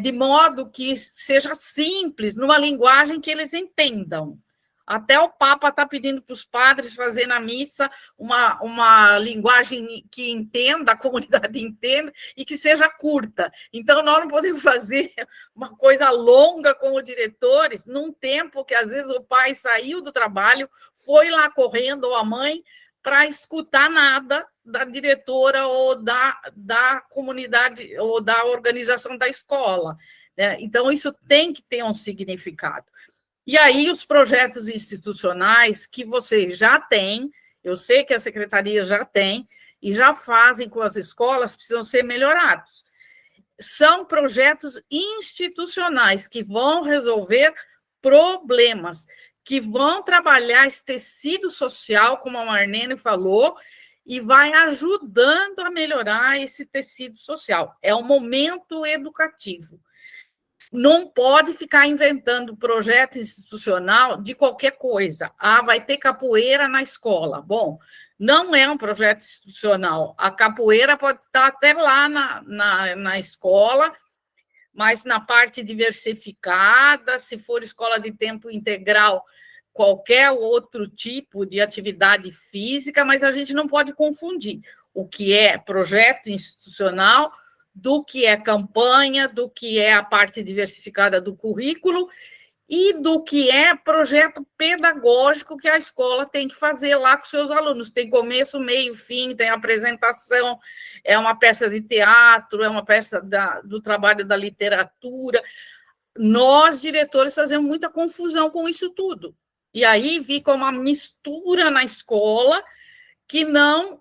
S6: de modo que seja simples, numa linguagem que eles entendam. Até o Papa está pedindo para os padres fazer na missa uma linguagem que entenda, a comunidade entenda, e que seja curta. Então, nós não podemos fazer uma coisa longa como diretores, num tempo que, às vezes, o pai saiu do trabalho, foi lá correndo, ou a mãe, para escutar nada da diretora ou da comunidade, ou da organização da escola, né? Então, isso tem que ter um significado. E aí, os projetos institucionais que vocês já têm, eu sei que a secretaria já tem, e já fazem com as escolas, precisam ser melhorados. São projetos institucionais que vão resolver problemas, que vão trabalhar esse tecido social, como a Marlene falou, e vai ajudando a melhorar esse tecido social. É um momento educativo. Não pode ficar inventando projeto institucional de qualquer coisa. Ah, vai ter capoeira na escola. Bom, não é um projeto institucional. A capoeira pode estar até lá na escola, mas na parte diversificada, se for escola de tempo integral, qualquer outro tipo de atividade física, mas a gente não pode confundir o que é projeto institucional do que é campanha, do que é a parte diversificada do currículo e do que é projeto pedagógico que a escola tem que fazer lá com seus alunos. Tem começo, meio, fim, tem apresentação, é uma peça de teatro, é uma peça do trabalho da literatura. Nós, diretores, fazemos muita confusão com isso tudo. E aí fica uma mistura na escola que não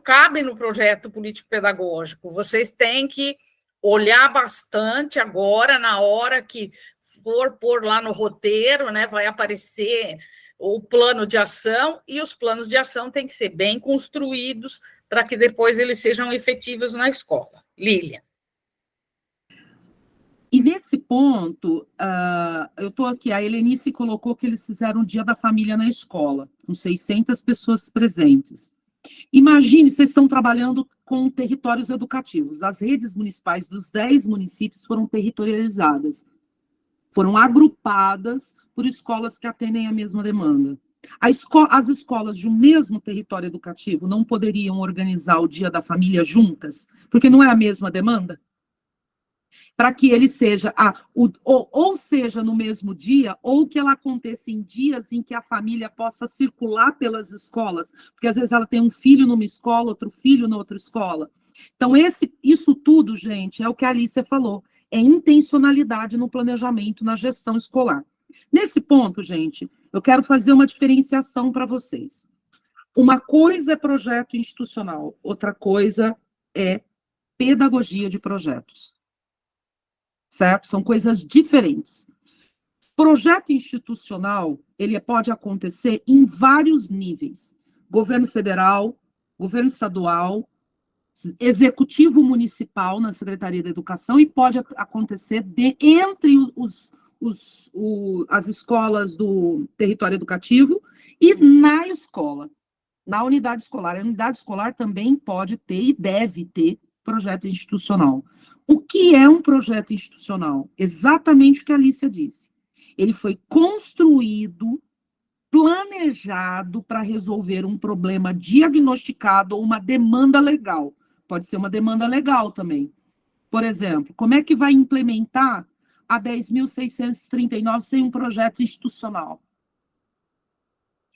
S6: cabe no projeto político-pedagógico. Vocês têm que olhar bastante agora, na hora que for pôr lá no roteiro, né, vai aparecer o plano de ação, e os planos de ação têm que ser bem construídos para que depois eles sejam efetivos na escola. Lília.
S1: E nesse ponto, eu estou aqui, a Helenice colocou que eles fizeram o Dia da Família na escola, com 600 pessoas presentes. Imagine, vocês estão trabalhando com territórios educativos. As redes municipais dos 10 municípios foram territorializadas, foram agrupadas por escolas que atendem a mesma demanda. As escolas de um mesmo território educativo não poderiam organizar o Dia da Família juntas, porque não é a mesma demanda? Para que ele seja, ou seja no mesmo dia, ou que ela aconteça em dias em que a família possa circular pelas escolas, porque às vezes ela tem um filho numa escola, outro filho na outra escola. Então, isso tudo, gente, é o que a Alicia falou, é intencionalidade no planejamento, na gestão escolar. Nesse ponto, gente, eu quero fazer uma diferenciação para vocês. Uma coisa é projeto institucional, outra coisa é pedagogia de projetos. Certo? São coisas diferentes. Projeto institucional, ele pode acontecer em vários níveis. Governo federal, governo estadual, executivo municipal na Secretaria da Educação, e pode acontecer entre as escolas do território educativo e na escola, na unidade escolar. A unidade escolar também pode ter e deve ter projeto institucional. O que é um projeto institucional? Exatamente o que a Alicia disse. Ele foi construído, planejado para resolver um problema diagnosticado ou uma demanda legal. Pode ser uma demanda legal também. Por exemplo, como é que vai implementar a 10.639 sem um projeto institucional?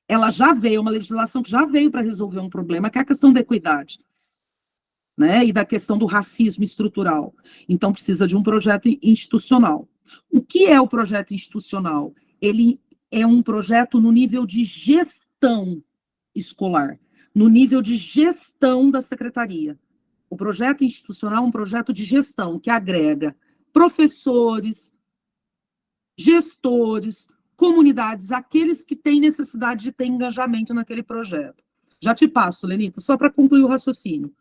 S1: Ela já veio, uma legislação que já veio para resolver um problema, que é a questão da equidade, né, e da questão do racismo estrutural. Então, precisa de um projeto institucional. O que é o projeto institucional? Ele é um projeto no nível de gestão escolar, no nível de gestão da secretaria. O projeto institucional é um projeto de gestão que agrega professores, gestores, comunidades, aqueles que têm necessidade de ter engajamento naquele projeto. Já te passo, Lenita, só para concluir o raciocínio.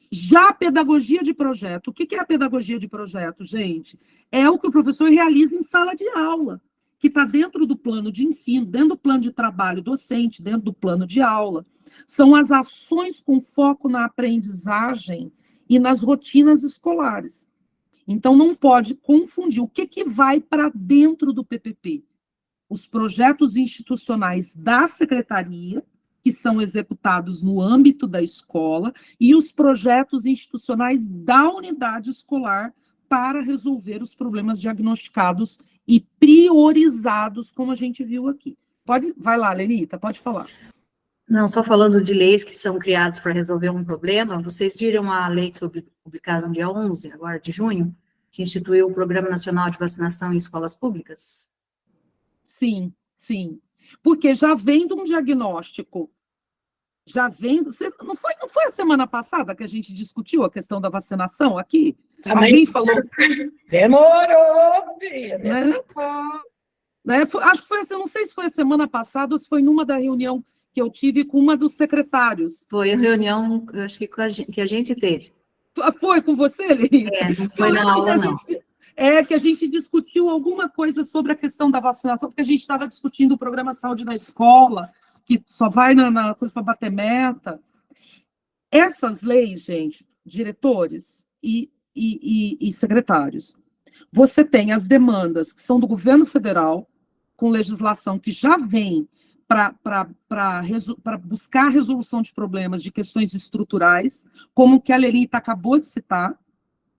S1: Já a pedagogia de projeto, o que é a pedagogia de projeto, gente? É o que o professor realiza em sala de aula, que está dentro do plano de ensino, dentro do plano de trabalho docente, dentro do plano de aula. São as ações com foco na aprendizagem e nas rotinas escolares. Então, não pode confundir o que vai para dentro do PPP. Os projetos institucionais da secretaria, que são executados no âmbito da escola, e os projetos institucionais da unidade escolar para resolver os problemas diagnosticados e priorizados, como a gente viu aqui. Vai lá, Lenita, pode falar.
S5: Não, só falando de leis que são criadas para resolver um problema, vocês viram a lei que foi publicada no dia 11, agora de junho, que instituiu o Programa Nacional de Vacinação em Escolas Públicas?
S1: Sim, sim. Porque já vem de um diagnóstico já vem... Não foi a semana passada que a gente discutiu a questão da vacinação aqui? Alguém falou...
S9: Demorou, filha.
S1: Né? Acho que foi assim, não sei se foi a semana passada ou se foi numa da reunião que eu tive com uma dos secretários.
S5: Foi a reunião, eu acho que a gente teve.
S1: Foi com você, Lili?
S5: Não foi na aula, não.
S1: Que a gente discutiu alguma coisa sobre a questão da vacinação, porque a gente estava discutindo o programa Saúde na Escola, que só vai na coisa para bater meta. Essas leis, gente, diretores e secretários, você tem as demandas que são do governo federal, com legislação que já vem para buscar a resolução de problemas, de questões estruturais, como que a Lenita acabou de citar,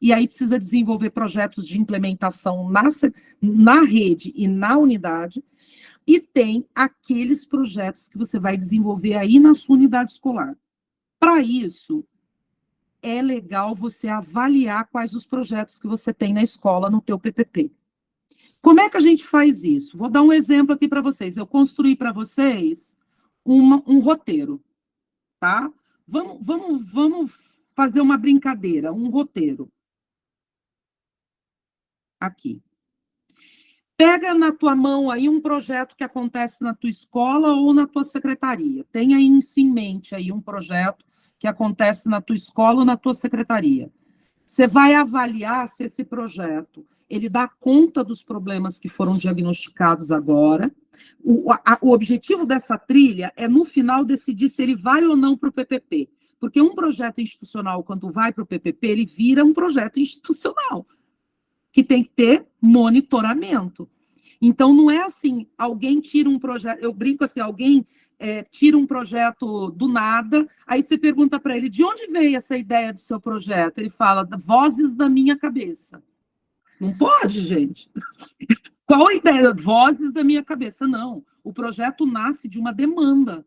S1: e aí precisa desenvolver projetos de implementação na rede e na unidade, e tem aqueles projetos que você vai desenvolver aí na sua unidade escolar. Para isso, é legal você avaliar quais os projetos que você tem na escola no teu PPP. Como é que a gente faz isso? Vou dar um exemplo aqui para vocês. Eu construí para vocês um roteiro, tá? Vamos fazer uma brincadeira, um roteiro. Aqui. Pega na tua mão aí um projeto que acontece na tua escola ou na tua secretaria. Tenha isso em mente aí, um projeto que acontece na tua escola ou na tua secretaria. Você vai avaliar se esse projeto ele dá conta dos problemas que foram diagnosticados agora. O objetivo dessa trilha é, no final, decidir se ele vai ou não para o PPP. Porque um projeto institucional, quando vai para o PPP, ele vira um projeto institucional, que tem que ter monitoramento. Então, não é assim, alguém tira um projeto, eu brinco assim, alguém tira um projeto do nada, aí você pergunta para ele, de onde veio essa ideia do seu projeto? Ele fala, vozes da minha cabeça. Não pode, gente. Qual a ideia? Vozes da minha cabeça. Não. O projeto nasce de uma demanda.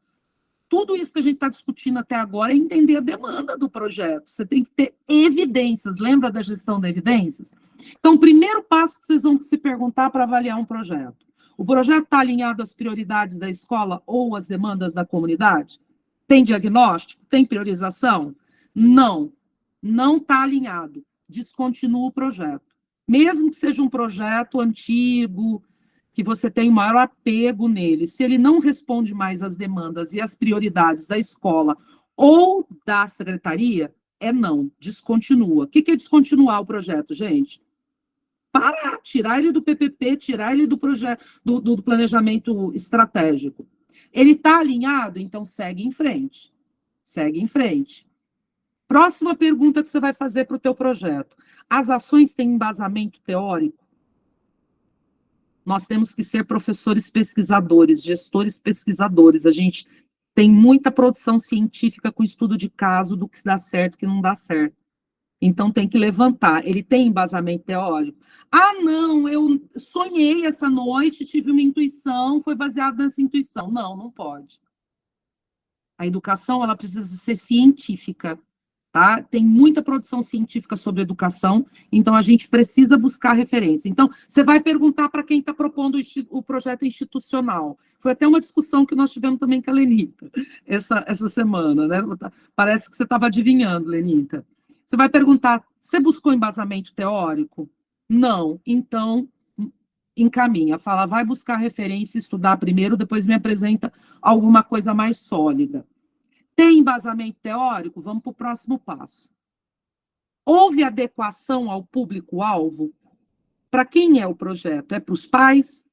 S1: Tudo isso que a gente está discutindo até agora é entender a demanda do projeto. Você tem que ter evidências. Lembra da gestão de evidências? Então, o primeiro passo que vocês vão se perguntar para avaliar um projeto. O projeto está alinhado às prioridades da escola ou às demandas da comunidade? Tem diagnóstico? Tem priorização? Não. Não está alinhado. Descontinua o projeto. Mesmo que seja um projeto antigo, que você tem o maior apego nele, se ele não responde mais às demandas e às prioridades da escola ou da secretaria, não, descontinua. O que é descontinuar o projeto, gente? Parar, tirar ele do PPP, tirar ele do projeto, do planejamento estratégico. Ele está alinhado? Então segue em frente. Segue em frente. Próxima pergunta que você vai fazer para o teu projeto. As ações têm embasamento teórico? Nós temos que ser professores pesquisadores, gestores pesquisadores. A gente tem muita produção científica com estudo de caso do que dá certo e que não dá certo. Então, tem que levantar. Ele tem embasamento teórico? Ah, não, eu sonhei essa noite, tive uma intuição, foi baseado nessa intuição. Não, não pode. A educação, ela precisa ser científica. Tá? Tem muita produção científica sobre educação, então a gente precisa buscar referência. Então, você vai perguntar para quem está propondo o projeto institucional. Foi até uma discussão que nós tivemos também com a Lenita essa semana, né? Parece que você estava adivinhando, Lenita. Você vai perguntar, você buscou embasamento teórico? Não, então encaminha, fala, vai buscar referência, estudar primeiro, depois me apresenta alguma coisa mais sólida. Tem embasamento teórico? Vamos para o próximo passo. Houve adequação ao público-alvo? Para quem é o projeto? É para os pais?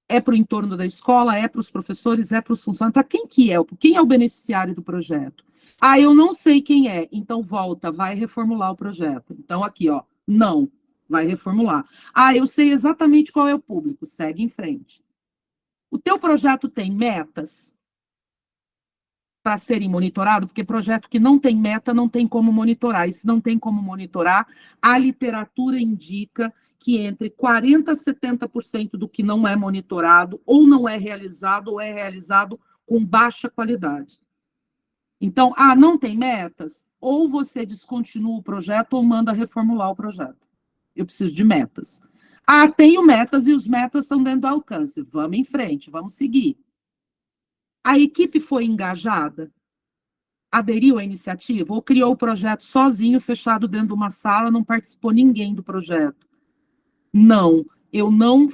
S1: É para o entorno da escola? É para os professores? É para os funcionários? Para quem que é? Quem é o beneficiário do projeto? Ah, eu não sei quem é. Então, volta, vai reformular o projeto. Então, aqui, ó, não, vai reformular. Ah, eu sei exatamente qual é o público. Segue em frente. O teu projeto tem metas para serem monitorados, porque projeto que não tem meta não tem como monitorar. E se não tem como monitorar, a literatura indica que entre 40% a 70% do que não é monitorado ou não é realizado ou é realizado com baixa qualidade. Então, não tem metas? Ou você descontinua o projeto ou manda reformular o projeto. Eu preciso de metas. Tenho metas e os metas estão dentro do alcance. Vamos em frente, vamos seguir. A equipe foi engajada? aderiu à iniciativa ou criou o projeto sozinho, fechado dentro de uma sala, não participou ninguém do projeto? Não, eu não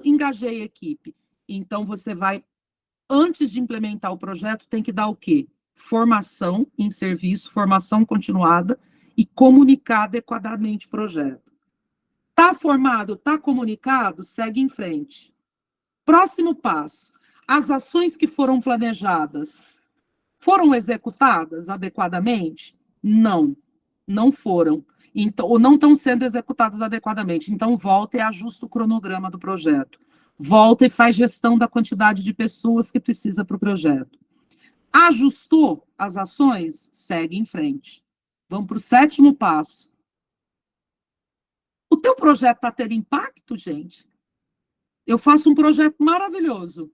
S1: engajei a equipe. Então, você vai, antes de implementar o projeto, tem que dar o quê? Formação em serviço, formação continuada e comunicar adequadamente o projeto. Está formado, está comunicado, segue em frente. Próximo passo. As ações que foram planejadas foram executadas adequadamente? Não, não foram. Então, ou não estão sendo executadas adequadamente. Então, volta e ajusta o cronograma do projeto. Volta e faz gestão da quantidade de pessoas que precisa para o projeto. Ajustou as ações? Segue em frente. Vamos para o 7º passo. O teu projeto está tendo impacto, gente? Eu faço um projeto maravilhoso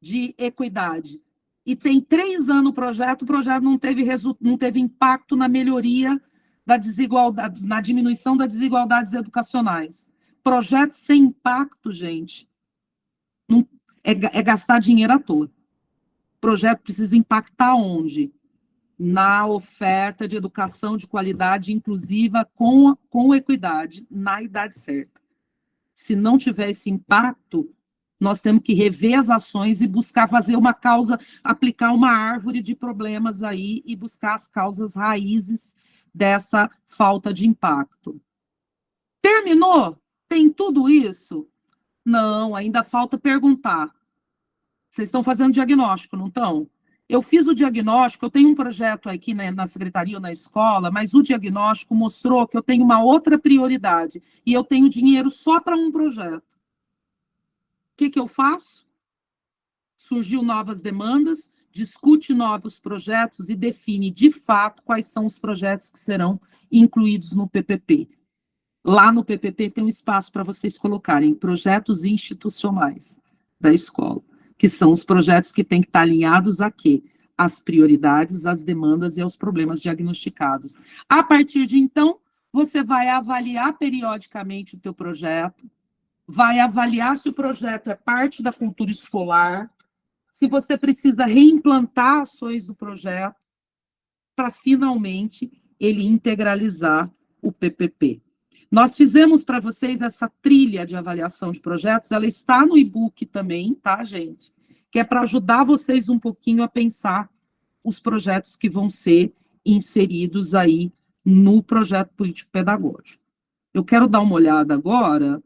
S1: de equidade. E tem 3 anos o projeto não teve impacto na melhoria da desigualdade, na diminuição das desigualdades educacionais. Projeto sem impacto, gente, é gastar dinheiro à toa. Projeto precisa impactar onde? Na oferta de educação de qualidade inclusiva com equidade, na idade certa. Se não tiver esse impacto, nós temos que rever as ações e buscar fazer uma causa, aplicar uma árvore de problemas aí e buscar as causas raízes dessa falta de impacto. Terminou? Tem tudo isso? Não, ainda falta perguntar. Vocês estão fazendo diagnóstico, não estão? Eu fiz o diagnóstico, eu tenho um projeto aqui na secretaria ou na escola, mas o diagnóstico mostrou que eu tenho uma outra prioridade e eu tenho dinheiro só para um projeto. O que eu faço? Surgiu novas demandas, discute novos projetos e define, de fato, quais são os projetos que serão incluídos no PPP. Lá no PPP tem um espaço para vocês colocarem projetos institucionais da escola, que são os projetos que têm que estar alinhados a quê? Às prioridades, às demandas e aos problemas diagnosticados. A partir de então, você vai avaliar periodicamente o teu projeto, vai avaliar se o projeto é parte da cultura escolar, se você precisa reimplantar ações do projeto, para finalmente ele integralizar o PPP. Nós fizemos para vocês essa trilha de avaliação de projetos, ela está no e-book também, tá, gente? Que é para ajudar vocês um pouquinho a pensar os projetos que vão ser inseridos aí no projeto político-pedagógico. Eu quero dar uma olhada agora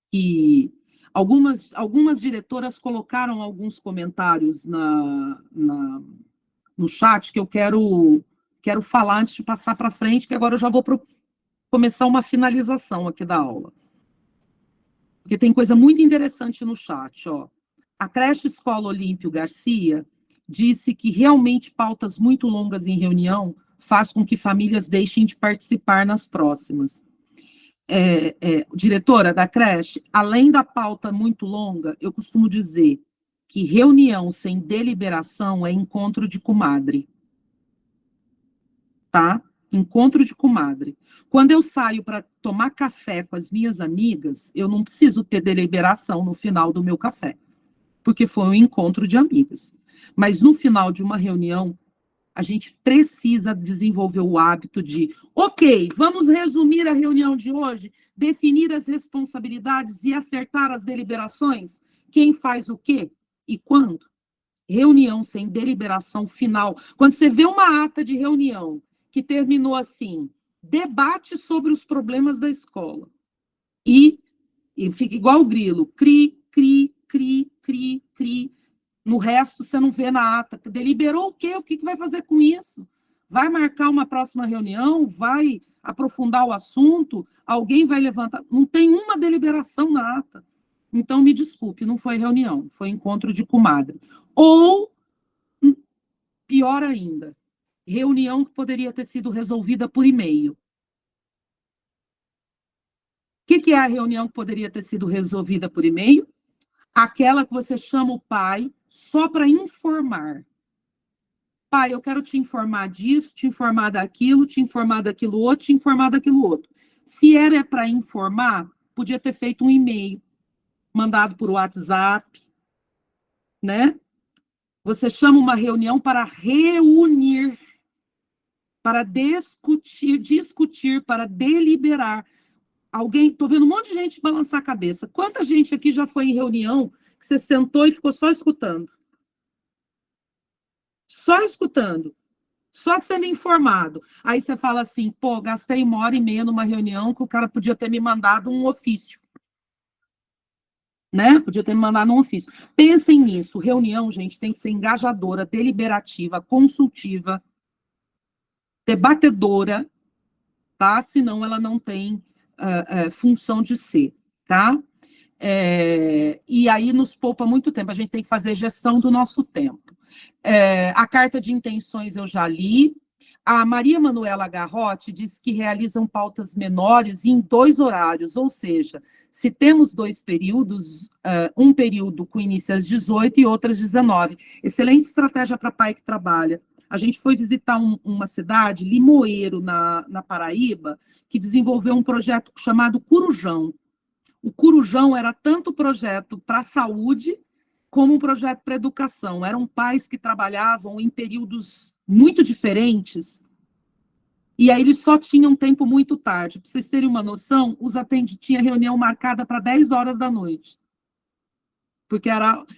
S1: que algumas diretoras colocaram alguns comentários no chat que eu quero falar antes de passar para frente, que agora eu já vou começar uma finalização aqui da aula. Porque tem coisa muito interessante no chat, ó. A creche Escola Olímpio Garcia disse que realmente pautas muito longas em reunião faz com que famílias deixem de participar nas próximas. Diretora da creche, além da pauta muito longa, eu costumo dizer que reunião sem deliberação é encontro de comadre. Tá? Encontro de comadre. Quando eu saio para tomar café com as minhas amigas, eu não preciso ter deliberação no final do meu café, porque foi um encontro de amigas. Mas no final de uma reunião, a gente precisa desenvolver o hábito de, ok, vamos resumir a reunião de hoje, definir as responsabilidades e acertar as deliberações? Quem faz o quê e quando? Reunião sem deliberação final. Quando você vê uma ata de reunião que terminou assim, debate sobre os problemas da escola, e fica igual o grilo, cri, cri, cri, cri, cri. No resto, você não vê na ata. Deliberou o quê? O que vai fazer com isso? Vai marcar uma próxima reunião? Vai aprofundar o assunto? Alguém vai levantar? Não tem uma deliberação na ata. Então, me desculpe, não foi reunião, foi encontro de comadre. Ou, pior ainda, reunião que poderia ter sido resolvida por e-mail. O que é a reunião que poderia ter sido resolvida por e-mail? Aquela que você chama o pai só para informar. Pai, eu quero te informar disso, te informar daquilo, te informar daquilo outro, te informar daquilo outro. Se era para informar, podia ter feito um e-mail, mandado por WhatsApp, né? Você chama uma reunião para reunir, para discutir, para deliberar. Alguém, estou vendo um monte de gente balançar a cabeça. Quanta gente aqui já foi em reunião que você sentou e ficou só escutando? Só escutando. Só sendo informado. Aí você fala assim, pô, gastei 1h30 numa reunião que o cara podia ter me mandado um ofício. Né? Podia ter me mandado um ofício. Pensem nisso. Reunião, gente, tem que ser engajadora, deliberativa, consultiva, debatedora, tá? Senão ela não tem função de ser, tá? E aí nos poupa muito tempo. A gente tem que fazer gestão do nosso tempo. A carta de intenções eu já li. A Maria Manuela Garrote diz que realizam pautas menores em 2 horários, ou seja, se temos 2 períodos, um período com início às 18 e outras 19. Excelente estratégia para pai que trabalha. A gente foi visitar uma cidade, Limoeiro, na Paraíba, que desenvolveu um projeto chamado Curujão. O Curujão era tanto projeto para a saúde, como um projeto para a educação. Eram pais que trabalhavam em períodos muito diferentes, e aí eles só tinham tempo muito tarde. Para vocês terem uma noção, tinha reunião marcada para 10 horas da noite.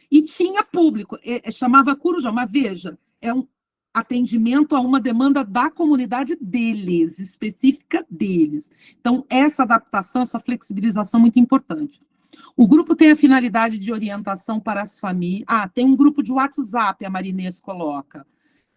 S1: E tinha público, chamava Curujão, mas veja, é um atendimento a uma demanda da comunidade deles, específica deles. Então, essa adaptação, essa flexibilização é muito importante. O grupo tem a finalidade de orientação para as famílias. Tem um grupo de WhatsApp, a Marinês coloca,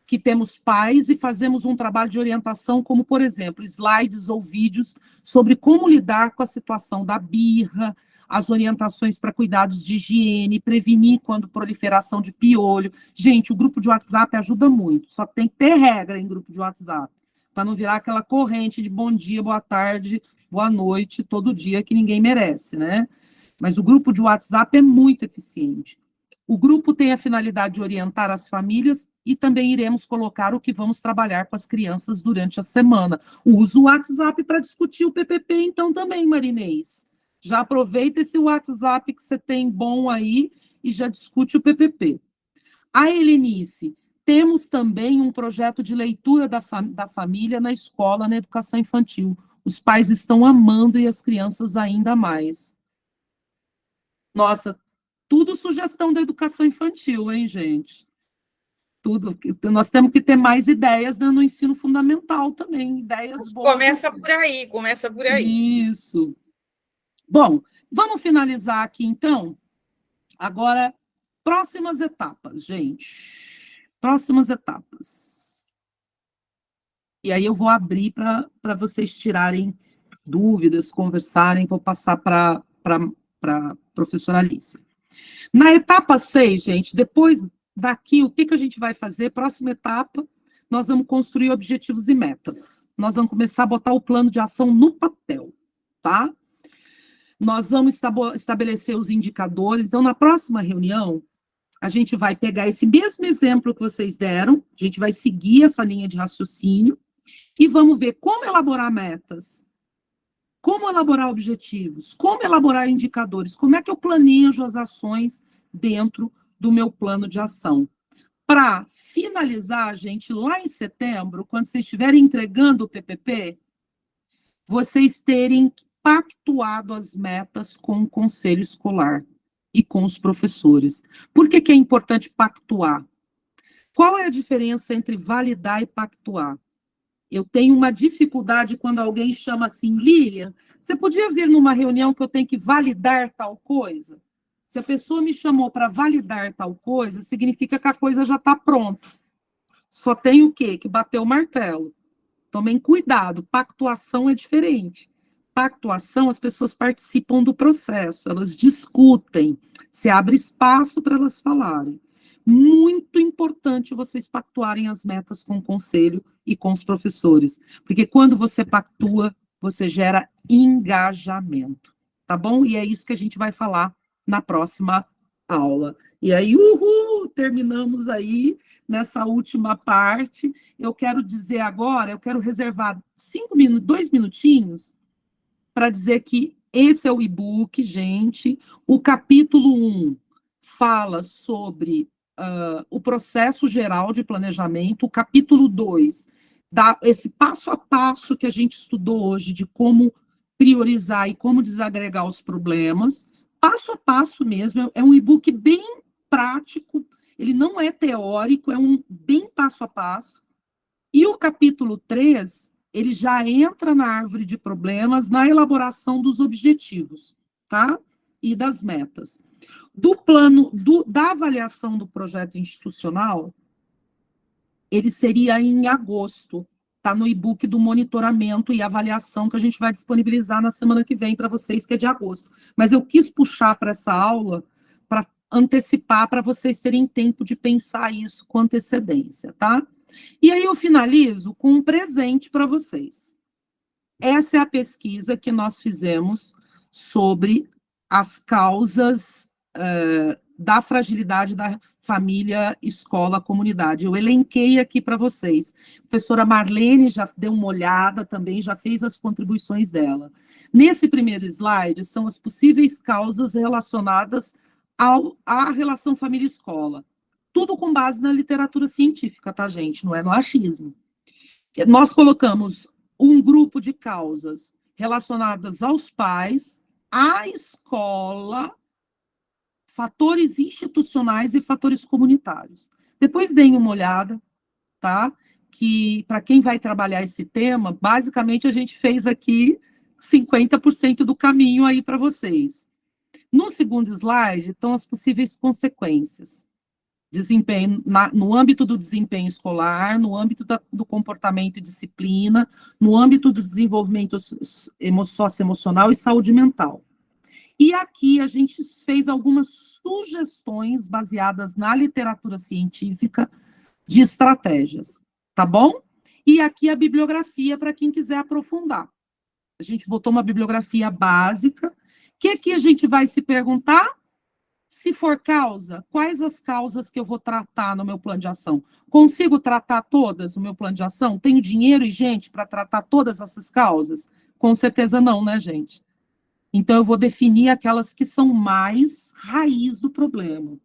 S1: que temos pais e fazemos um trabalho de orientação, como, por exemplo, slides ou vídeos sobre como lidar com a situação da birra, as orientações para cuidados de higiene, prevenir quando proliferação de piolho. Gente, o grupo de WhatsApp ajuda muito, só tem que ter regra em grupo de WhatsApp, para não virar aquela corrente de bom dia, boa tarde, boa noite, todo dia, que ninguém merece, né? Mas o grupo de WhatsApp é muito eficiente. O grupo tem a finalidade de orientar as famílias e também iremos colocar o que vamos trabalhar com as crianças durante a semana. Usa o WhatsApp para discutir o PPP, então, também, Marinês. Já aproveita esse WhatsApp que você tem bom aí e já discute o PPP. A Helenice, temos também um projeto de leitura da família na escola, na educação infantil. Os pais estão amando e as crianças ainda mais. Nossa, tudo sugestão da educação infantil, hein, gente? Tudo. Nós temos que ter mais ideias no ensino fundamental também, ideias boas.
S6: Começa por aí.
S1: Isso. Bom, vamos finalizar aqui, então. Agora, próximas etapas, gente. Próximas etapas. E aí eu vou abrir para vocês tirarem dúvidas, conversarem, vou passar para a professora Alice. Na etapa 6, gente, depois daqui, o que a gente vai fazer? Próxima etapa, nós vamos construir objetivos e metas. Nós vamos começar a botar o plano de ação no papel, tá? Nós vamos estabelecer os indicadores. Então, na próxima reunião, a gente vai pegar esse mesmo exemplo que vocês deram, a gente vai seguir essa linha de raciocínio e vamos ver como elaborar metas, como elaborar objetivos, como elaborar indicadores, como é que eu planejo as ações dentro do meu plano de ação. Para finalizar, gente, lá em setembro, quando vocês estiverem entregando o PPP, vocês terem pactuado as metas com o conselho escolar e com os professores. Por que é importante pactuar? Qual é a diferença entre validar e pactuar? Eu tenho uma dificuldade quando alguém chama assim, Lilian, você podia vir numa reunião que eu tenho que validar tal coisa? Se a pessoa me chamou para validar tal coisa, significa que a coisa já está pronta. Só tem o quê? Que bater o martelo. Tomem cuidado, pactuação é diferente. Pactuação, as pessoas participam do processo, elas discutem, se abre espaço para elas falarem. Muito importante vocês pactuarem as metas com o conselho e com os professores, porque quando você pactua, você gera engajamento, tá bom? E é isso que a gente vai falar na próxima aula. E aí, terminamos aí nessa última parte. Eu quero dizer agora, eu quero reservar 2 minutinhos para dizer que esse é o e-book, gente. O capítulo 1 fala sobre o processo geral de planejamento, o capítulo 2, dá esse passo a passo que a gente estudou hoje de como priorizar e como desagregar os problemas, passo a passo mesmo, é um e-book bem prático, ele não é teórico, é um bem passo a passo. E o capítulo 3, ele já entra na árvore de problemas, na elaboração dos objetivos, tá? E das metas. Do plano, da avaliação do projeto institucional, ele seria em agosto, tá? No e-book do monitoramento e avaliação que a gente vai disponibilizar na semana que vem para vocês, que é de agosto. Mas eu quis puxar para essa aula para antecipar, para vocês terem tempo de pensar isso com antecedência, tá? E aí eu finalizo com um presente para vocês. Essa é a pesquisa que nós fizemos sobre as causas da fragilidade da família, escola, comunidade. Eu elenquei aqui para vocês. A professora Marlene já deu uma olhada também, já fez as contribuições dela. Nesse primeiro slide são as possíveis causas relacionadas à relação família-escola. Tudo com base na literatura científica, tá, gente? Não é no achismo. Nós colocamos um grupo de causas relacionadas aos pais, à escola, fatores institucionais e fatores comunitários. Depois deem uma olhada, tá? Que, para quem vai trabalhar esse tema, basicamente a gente fez aqui 50% do caminho aí para vocês. No segundo slide estão as possíveis consequências. Desempenho, no âmbito do desempenho escolar, no âmbito do comportamento e disciplina, no âmbito do desenvolvimento socioemocional e saúde mental. E aqui a gente fez algumas sugestões baseadas na literatura científica de estratégias, tá bom? E aqui a bibliografia para quem quiser aprofundar. A gente botou uma bibliografia básica. O que aqui a gente vai se perguntar? Se for causa, quais as causas que eu vou tratar no meu plano de ação? Consigo tratar todas no meu plano de ação? Tenho dinheiro e gente para tratar todas essas causas? Com certeza não, né, gente? Então, eu vou definir aquelas que são mais raiz do problema.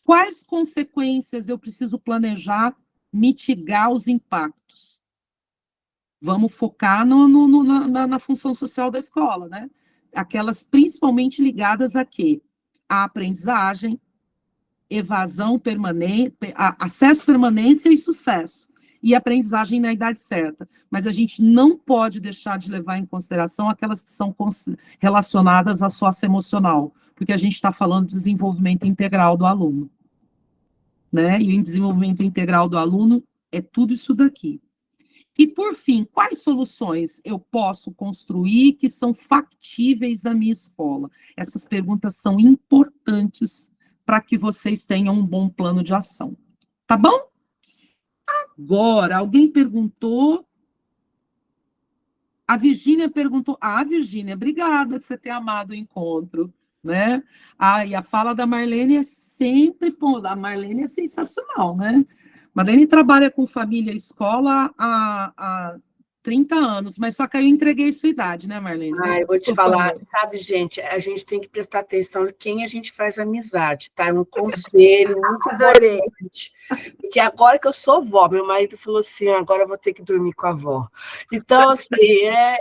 S1: Quais consequências eu preciso planejar, mitigar os impactos? Vamos focar na função social da escola, né? Aquelas principalmente ligadas a quê? A aprendizagem, evasão permanente, acesso, permanência e sucesso. E aprendizagem na idade certa. Mas a gente não pode deixar de levar em consideração aquelas que são relacionadas à socioemocional, porque a gente está falando de desenvolvimento integral do aluno. Né? E o desenvolvimento integral do aluno é tudo isso daqui. E, por fim, quais soluções eu posso construir que são factíveis na minha escola? Essas perguntas são importantes para que vocês tenham um bom plano de ação. Tá bom? Agora, alguém perguntou... A Virgínia perguntou... Ah, Virgínia, obrigada por você ter amado o encontro. Né? E a fala da Marlene é sempre... Pô, a Marlene é sensacional, né? Marlene trabalha com família e escola há 30 anos, mas só que eu entreguei sua idade, né, Marlene?
S3: Eu vou te falar, sabe, gente, a gente tem que prestar atenção em quem a gente faz amizade, tá? É um conselho muito importante. Porque agora que eu sou vó, meu marido falou assim, agora eu vou ter que dormir com a avó. Então, assim,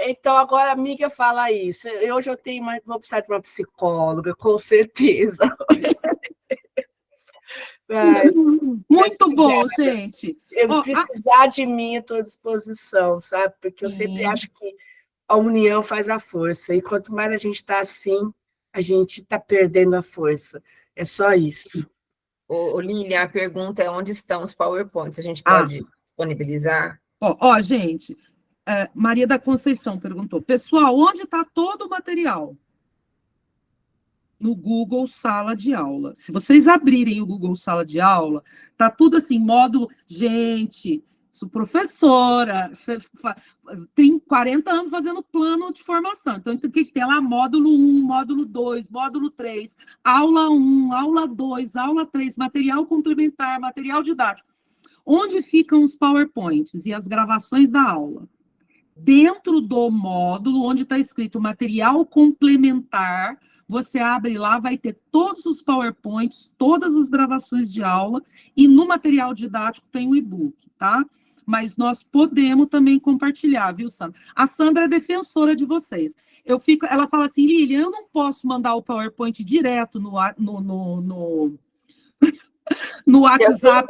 S3: então agora a amiga fala isso. Hoje eu vou precisar de uma psicóloga, com certeza.
S1: Muito bom, gente.
S3: Eu precisar de mim, estou à disposição, sabe? Porque eu sempre acho que a união faz a força. E quanto mais a gente está assim, a gente está perdendo a força. É só isso.
S2: Lília, a pergunta é onde estão os PowerPoints? A gente pode disponibilizar?
S1: Gente, Maria da Conceição perguntou, pessoal, onde está todo o material? No Google Sala de Aula. Se vocês abrirem o Google Sala de Aula, tá tudo assim, módulo... Gente, sou professora, tem 40 anos fazendo plano de formação, então tem que ter lá módulo 1, módulo 2, módulo 3, aula 1, aula 2, aula 3, material complementar, material didático. Onde ficam os PowerPoints e as gravações da aula? Dentro do módulo, onde está escrito material complementar, você abre lá, vai ter todos os PowerPoints, todas as gravações de aula, e no material didático tem o e-book, tá? Mas nós podemos também compartilhar, viu, Sandra? A Sandra é defensora de vocês. Ela fala assim, Lilian, eu não posso mandar o PowerPoint direto no WhatsApp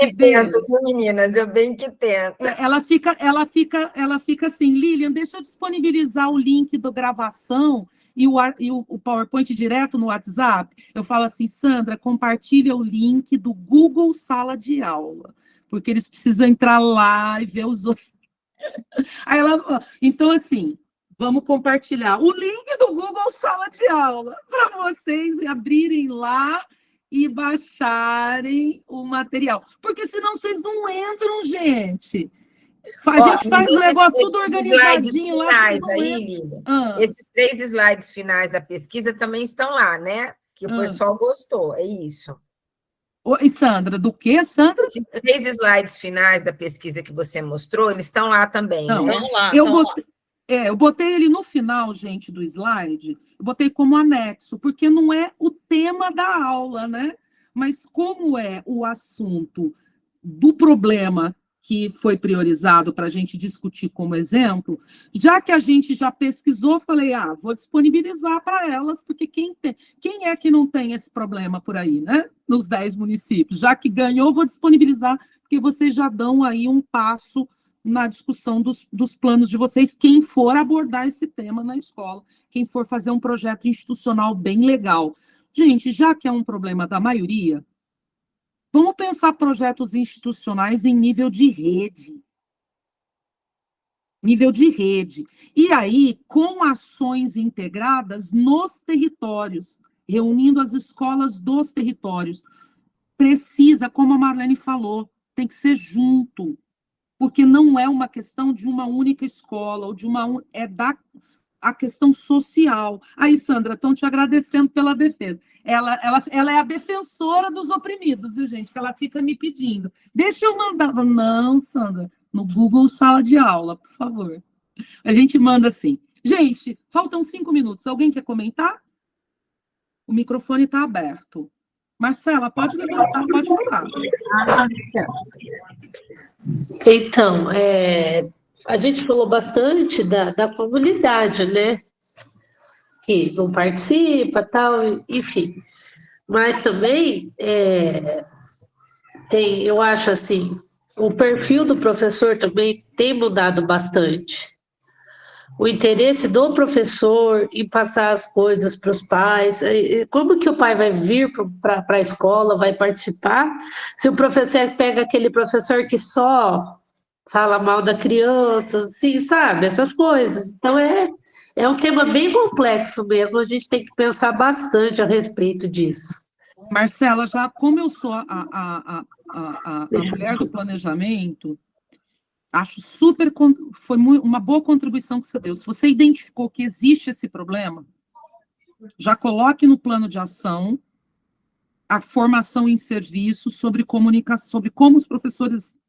S2: eu bem que tento, viu, meninas? Eu bem que tento.
S1: Ela fica assim, Lilian, deixa eu disponibilizar o link da gravação e o PowerPoint direto no WhatsApp. Eu falo assim, Sandra, compartilha o link do Google Sala de Aula, porque eles precisam entrar lá e ver os outros. Aí então, assim, vamos compartilhar o link do Google Sala de Aula para vocês abrirem lá e baixarem o material. Porque senão vocês não entram, gente. A gente faz o negócio tudo organizadinho lá.
S2: Esses 3 slides finais da pesquisa também estão lá, né? Que o pessoal gostou, é isso.
S1: E Sandra, do que, Sandra?
S2: Esses 3 slides finais da pesquisa que você mostrou, eles estão lá também, né?
S6: Estão lá,
S1: eu botei ele no final, gente, do slide, eu botei como anexo, porque não é o tema da aula, né? Mas como é o assunto do problema que foi priorizado para a gente discutir como exemplo, já que a gente já pesquisou, falei, vou disponibilizar para elas, porque quem é que não tem esse problema por aí, né? Nos 10 municípios. Já que ganhou, vou disponibilizar, porque vocês já dão aí um passo na discussão dos planos de vocês, quem for abordar esse tema na escola, quem for fazer um projeto institucional bem legal. Gente, já que é um problema da maioria, vamos pensar projetos institucionais em nível de rede. Nível de rede. E aí, com ações integradas nos territórios, reunindo as escolas dos territórios. Precisa, como a Marlene falou, tem que ser junto, porque não é uma questão de uma única escola, ou de a questão social. Aí, Sandra, estão te agradecendo pela defesa. Ela é a defensora dos oprimidos, viu, gente? Que ela fica me pedindo. Deixa eu mandar. Não, Sandra, no Google Sala de Aula, por favor. A gente manda assim. Gente, faltam 5 minutos. Alguém quer comentar? O microfone está aberto. Marcela, pode levantar, pode falar.
S7: Então, a gente falou bastante da comunidade, né? Que não participa, tal, enfim. Mas também eu acho assim, o perfil do professor também tem mudado bastante. O interesse do professor em passar as coisas para os pais, como que o pai vai vir para a escola, vai participar, se o professor pega aquele professor que só fala mal da criança, assim, sabe, essas coisas. Então, é um tema bem complexo mesmo, a gente tem que pensar bastante a respeito disso.
S1: Marcela, já como eu sou a mulher do planejamento, acho foi uma boa contribuição que você deu. Se você identificou que existe esse problema, já coloque no plano de ação a formação em serviço sobre comunicação, sobre como os professores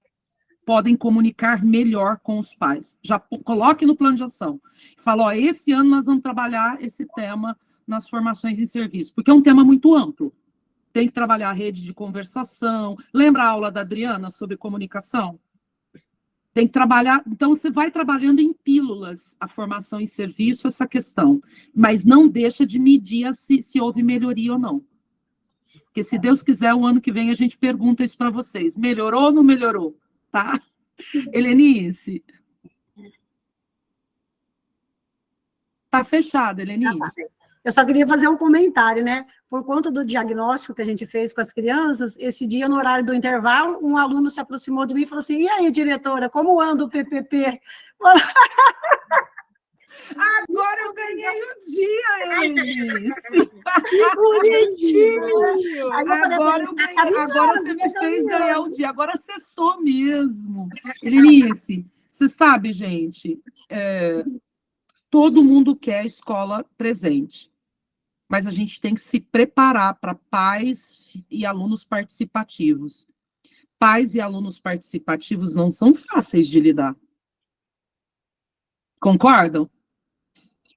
S1: podem comunicar melhor com os pais. Já coloque no plano de ação. Fala, esse ano nós vamos trabalhar esse tema nas formações em serviço, porque é um tema muito amplo. Tem que trabalhar a rede de conversação. Lembra a aula da Adriana sobre comunicação? Tem que trabalhar, então você vai trabalhando em pílulas a formação em serviço, essa questão, mas não deixa de medir se houve melhoria ou não. Porque se Deus quiser, o ano que vem a gente pergunta isso para vocês, melhorou ou não melhorou, tá? Helenice? Tá fechado, Helenice?
S11: Eu só queria fazer um comentário, né? Por conta do diagnóstico que a gente fez com as crianças, esse dia, no horário do intervalo, um aluno se aproximou de mim e falou assim, e aí, diretora, como anda o PPP?
S1: Agora eu ganhei o dia, Helenice!
S11: Que bonitinho!
S1: Agora você me fez ganhar o dia, agora sextou mesmo. Helenice, você sabe, gente, todo mundo quer escola presente, mas a gente tem que se preparar para pais e alunos participativos. Pais e alunos participativos não são fáceis de lidar. Concordam?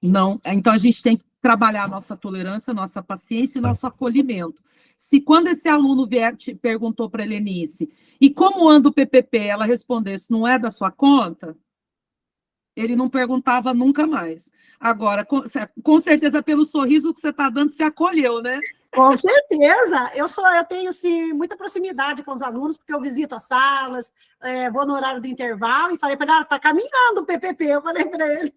S1: Não, então a gente tem que trabalhar a nossa tolerância, nossa paciência e nosso acolhimento. Se quando esse aluno vier te perguntou para a Helenice, e como anda o PPP, ela respondesse, não é da sua conta, ele não perguntava nunca mais. Agora, com certeza, pelo sorriso que você está dando, você acolheu, né?
S11: Com certeza. Eu tenho sim, muita proximidade com os alunos, porque eu visito as salas, vou no horário do intervalo, e falei para ele, está caminhando o PPP, eu falei para ele.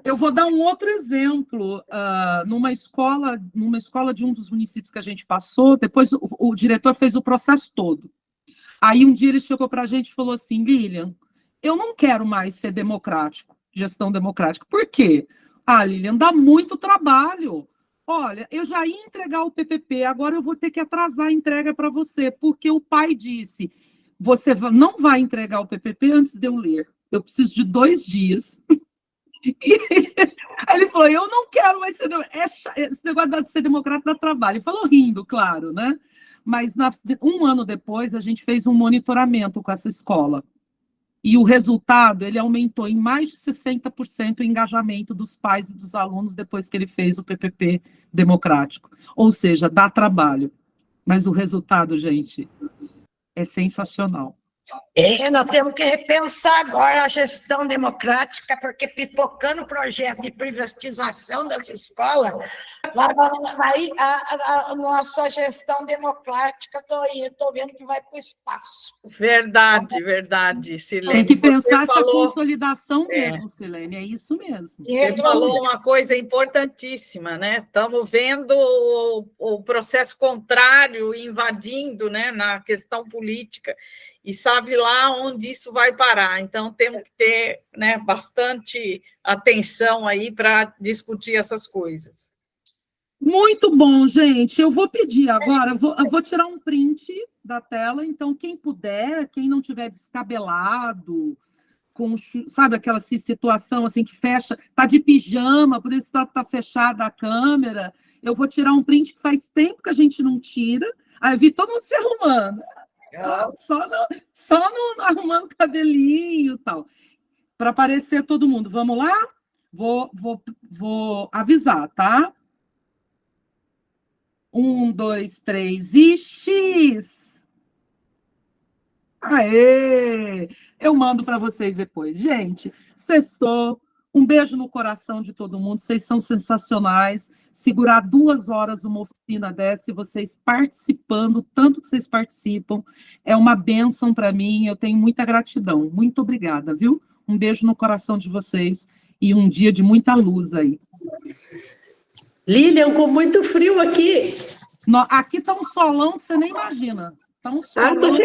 S1: Eu vou dar um outro exemplo. Numa escola de um dos municípios que a gente passou, depois o diretor fez o processo todo. Aí um dia ele chegou para a gente e falou assim, Lilian, eu não quero mais ser democrático, gestão democrática. Por quê? Lilian, dá muito trabalho. Olha, eu já ia entregar o PPP, agora eu vou ter que atrasar a entrega para você, porque o pai disse, você não vai entregar o PPP antes de eu ler. Eu preciso de 2 dias. E ele falou, eu não quero mais ser esse negócio de ser democrata dá trabalho. Ele falou rindo, claro, né? Mas um ano depois, a gente fez um monitoramento com essa escola. E o resultado, ele aumentou em mais de 60% o engajamento dos pais e dos alunos depois que ele fez o PPP democrático. Ou seja, dá trabalho. Mas o resultado, gente, é sensacional.
S9: Nós temos que repensar agora a gestão democrática, porque pipocando o projeto de privatização das escolas, vai a nossa gestão democrática, estou vendo que vai para o espaço.
S6: Verdade, Silene.
S1: Tem que pensar essa consolidação mesmo, Silene, é isso mesmo.
S6: Você falou uma coisa importantíssima, né? Estamos vendo o processo contrário invadindo, né, na questão política, e sabe lá onde isso vai parar. Então, temos que ter, né, bastante atenção aí para discutir essas coisas.
S1: Muito bom, gente. Eu vou pedir agora, eu vou tirar um print da tela, então quem puder, quem não tiver descabelado, sabe aquela situação assim que fecha, tá de pijama, por isso tá fechada a câmera, eu vou tirar um print que faz tempo que a gente não tira, aí vi todo mundo se arrumando. Só no arrumando cabelinho e tal. Para aparecer todo mundo. Vamos lá? Vou avisar, tá? 1, 2, 3 e X! Aê! Eu mando para vocês depois. Gente, sextou. Um beijo no coração de todo mundo. Vocês são sensacionais. Segurar 2 horas uma oficina dessa e vocês participando, tanto que vocês participam, é uma bênção para mim. Eu tenho muita gratidão. Muito obrigada, viu? Um beijo no coração de vocês e um dia de muita luz aí.
S7: Lilian, com muito frio aqui.
S1: Aqui está um solão que você nem imagina. Está um solão.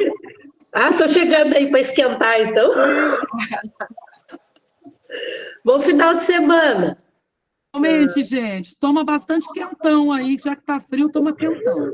S7: Tô chegando aí para esquentar, então. Bom final de semana.
S1: Realmente, gente, toma bastante quentão aí, já que tá frio, toma quentão.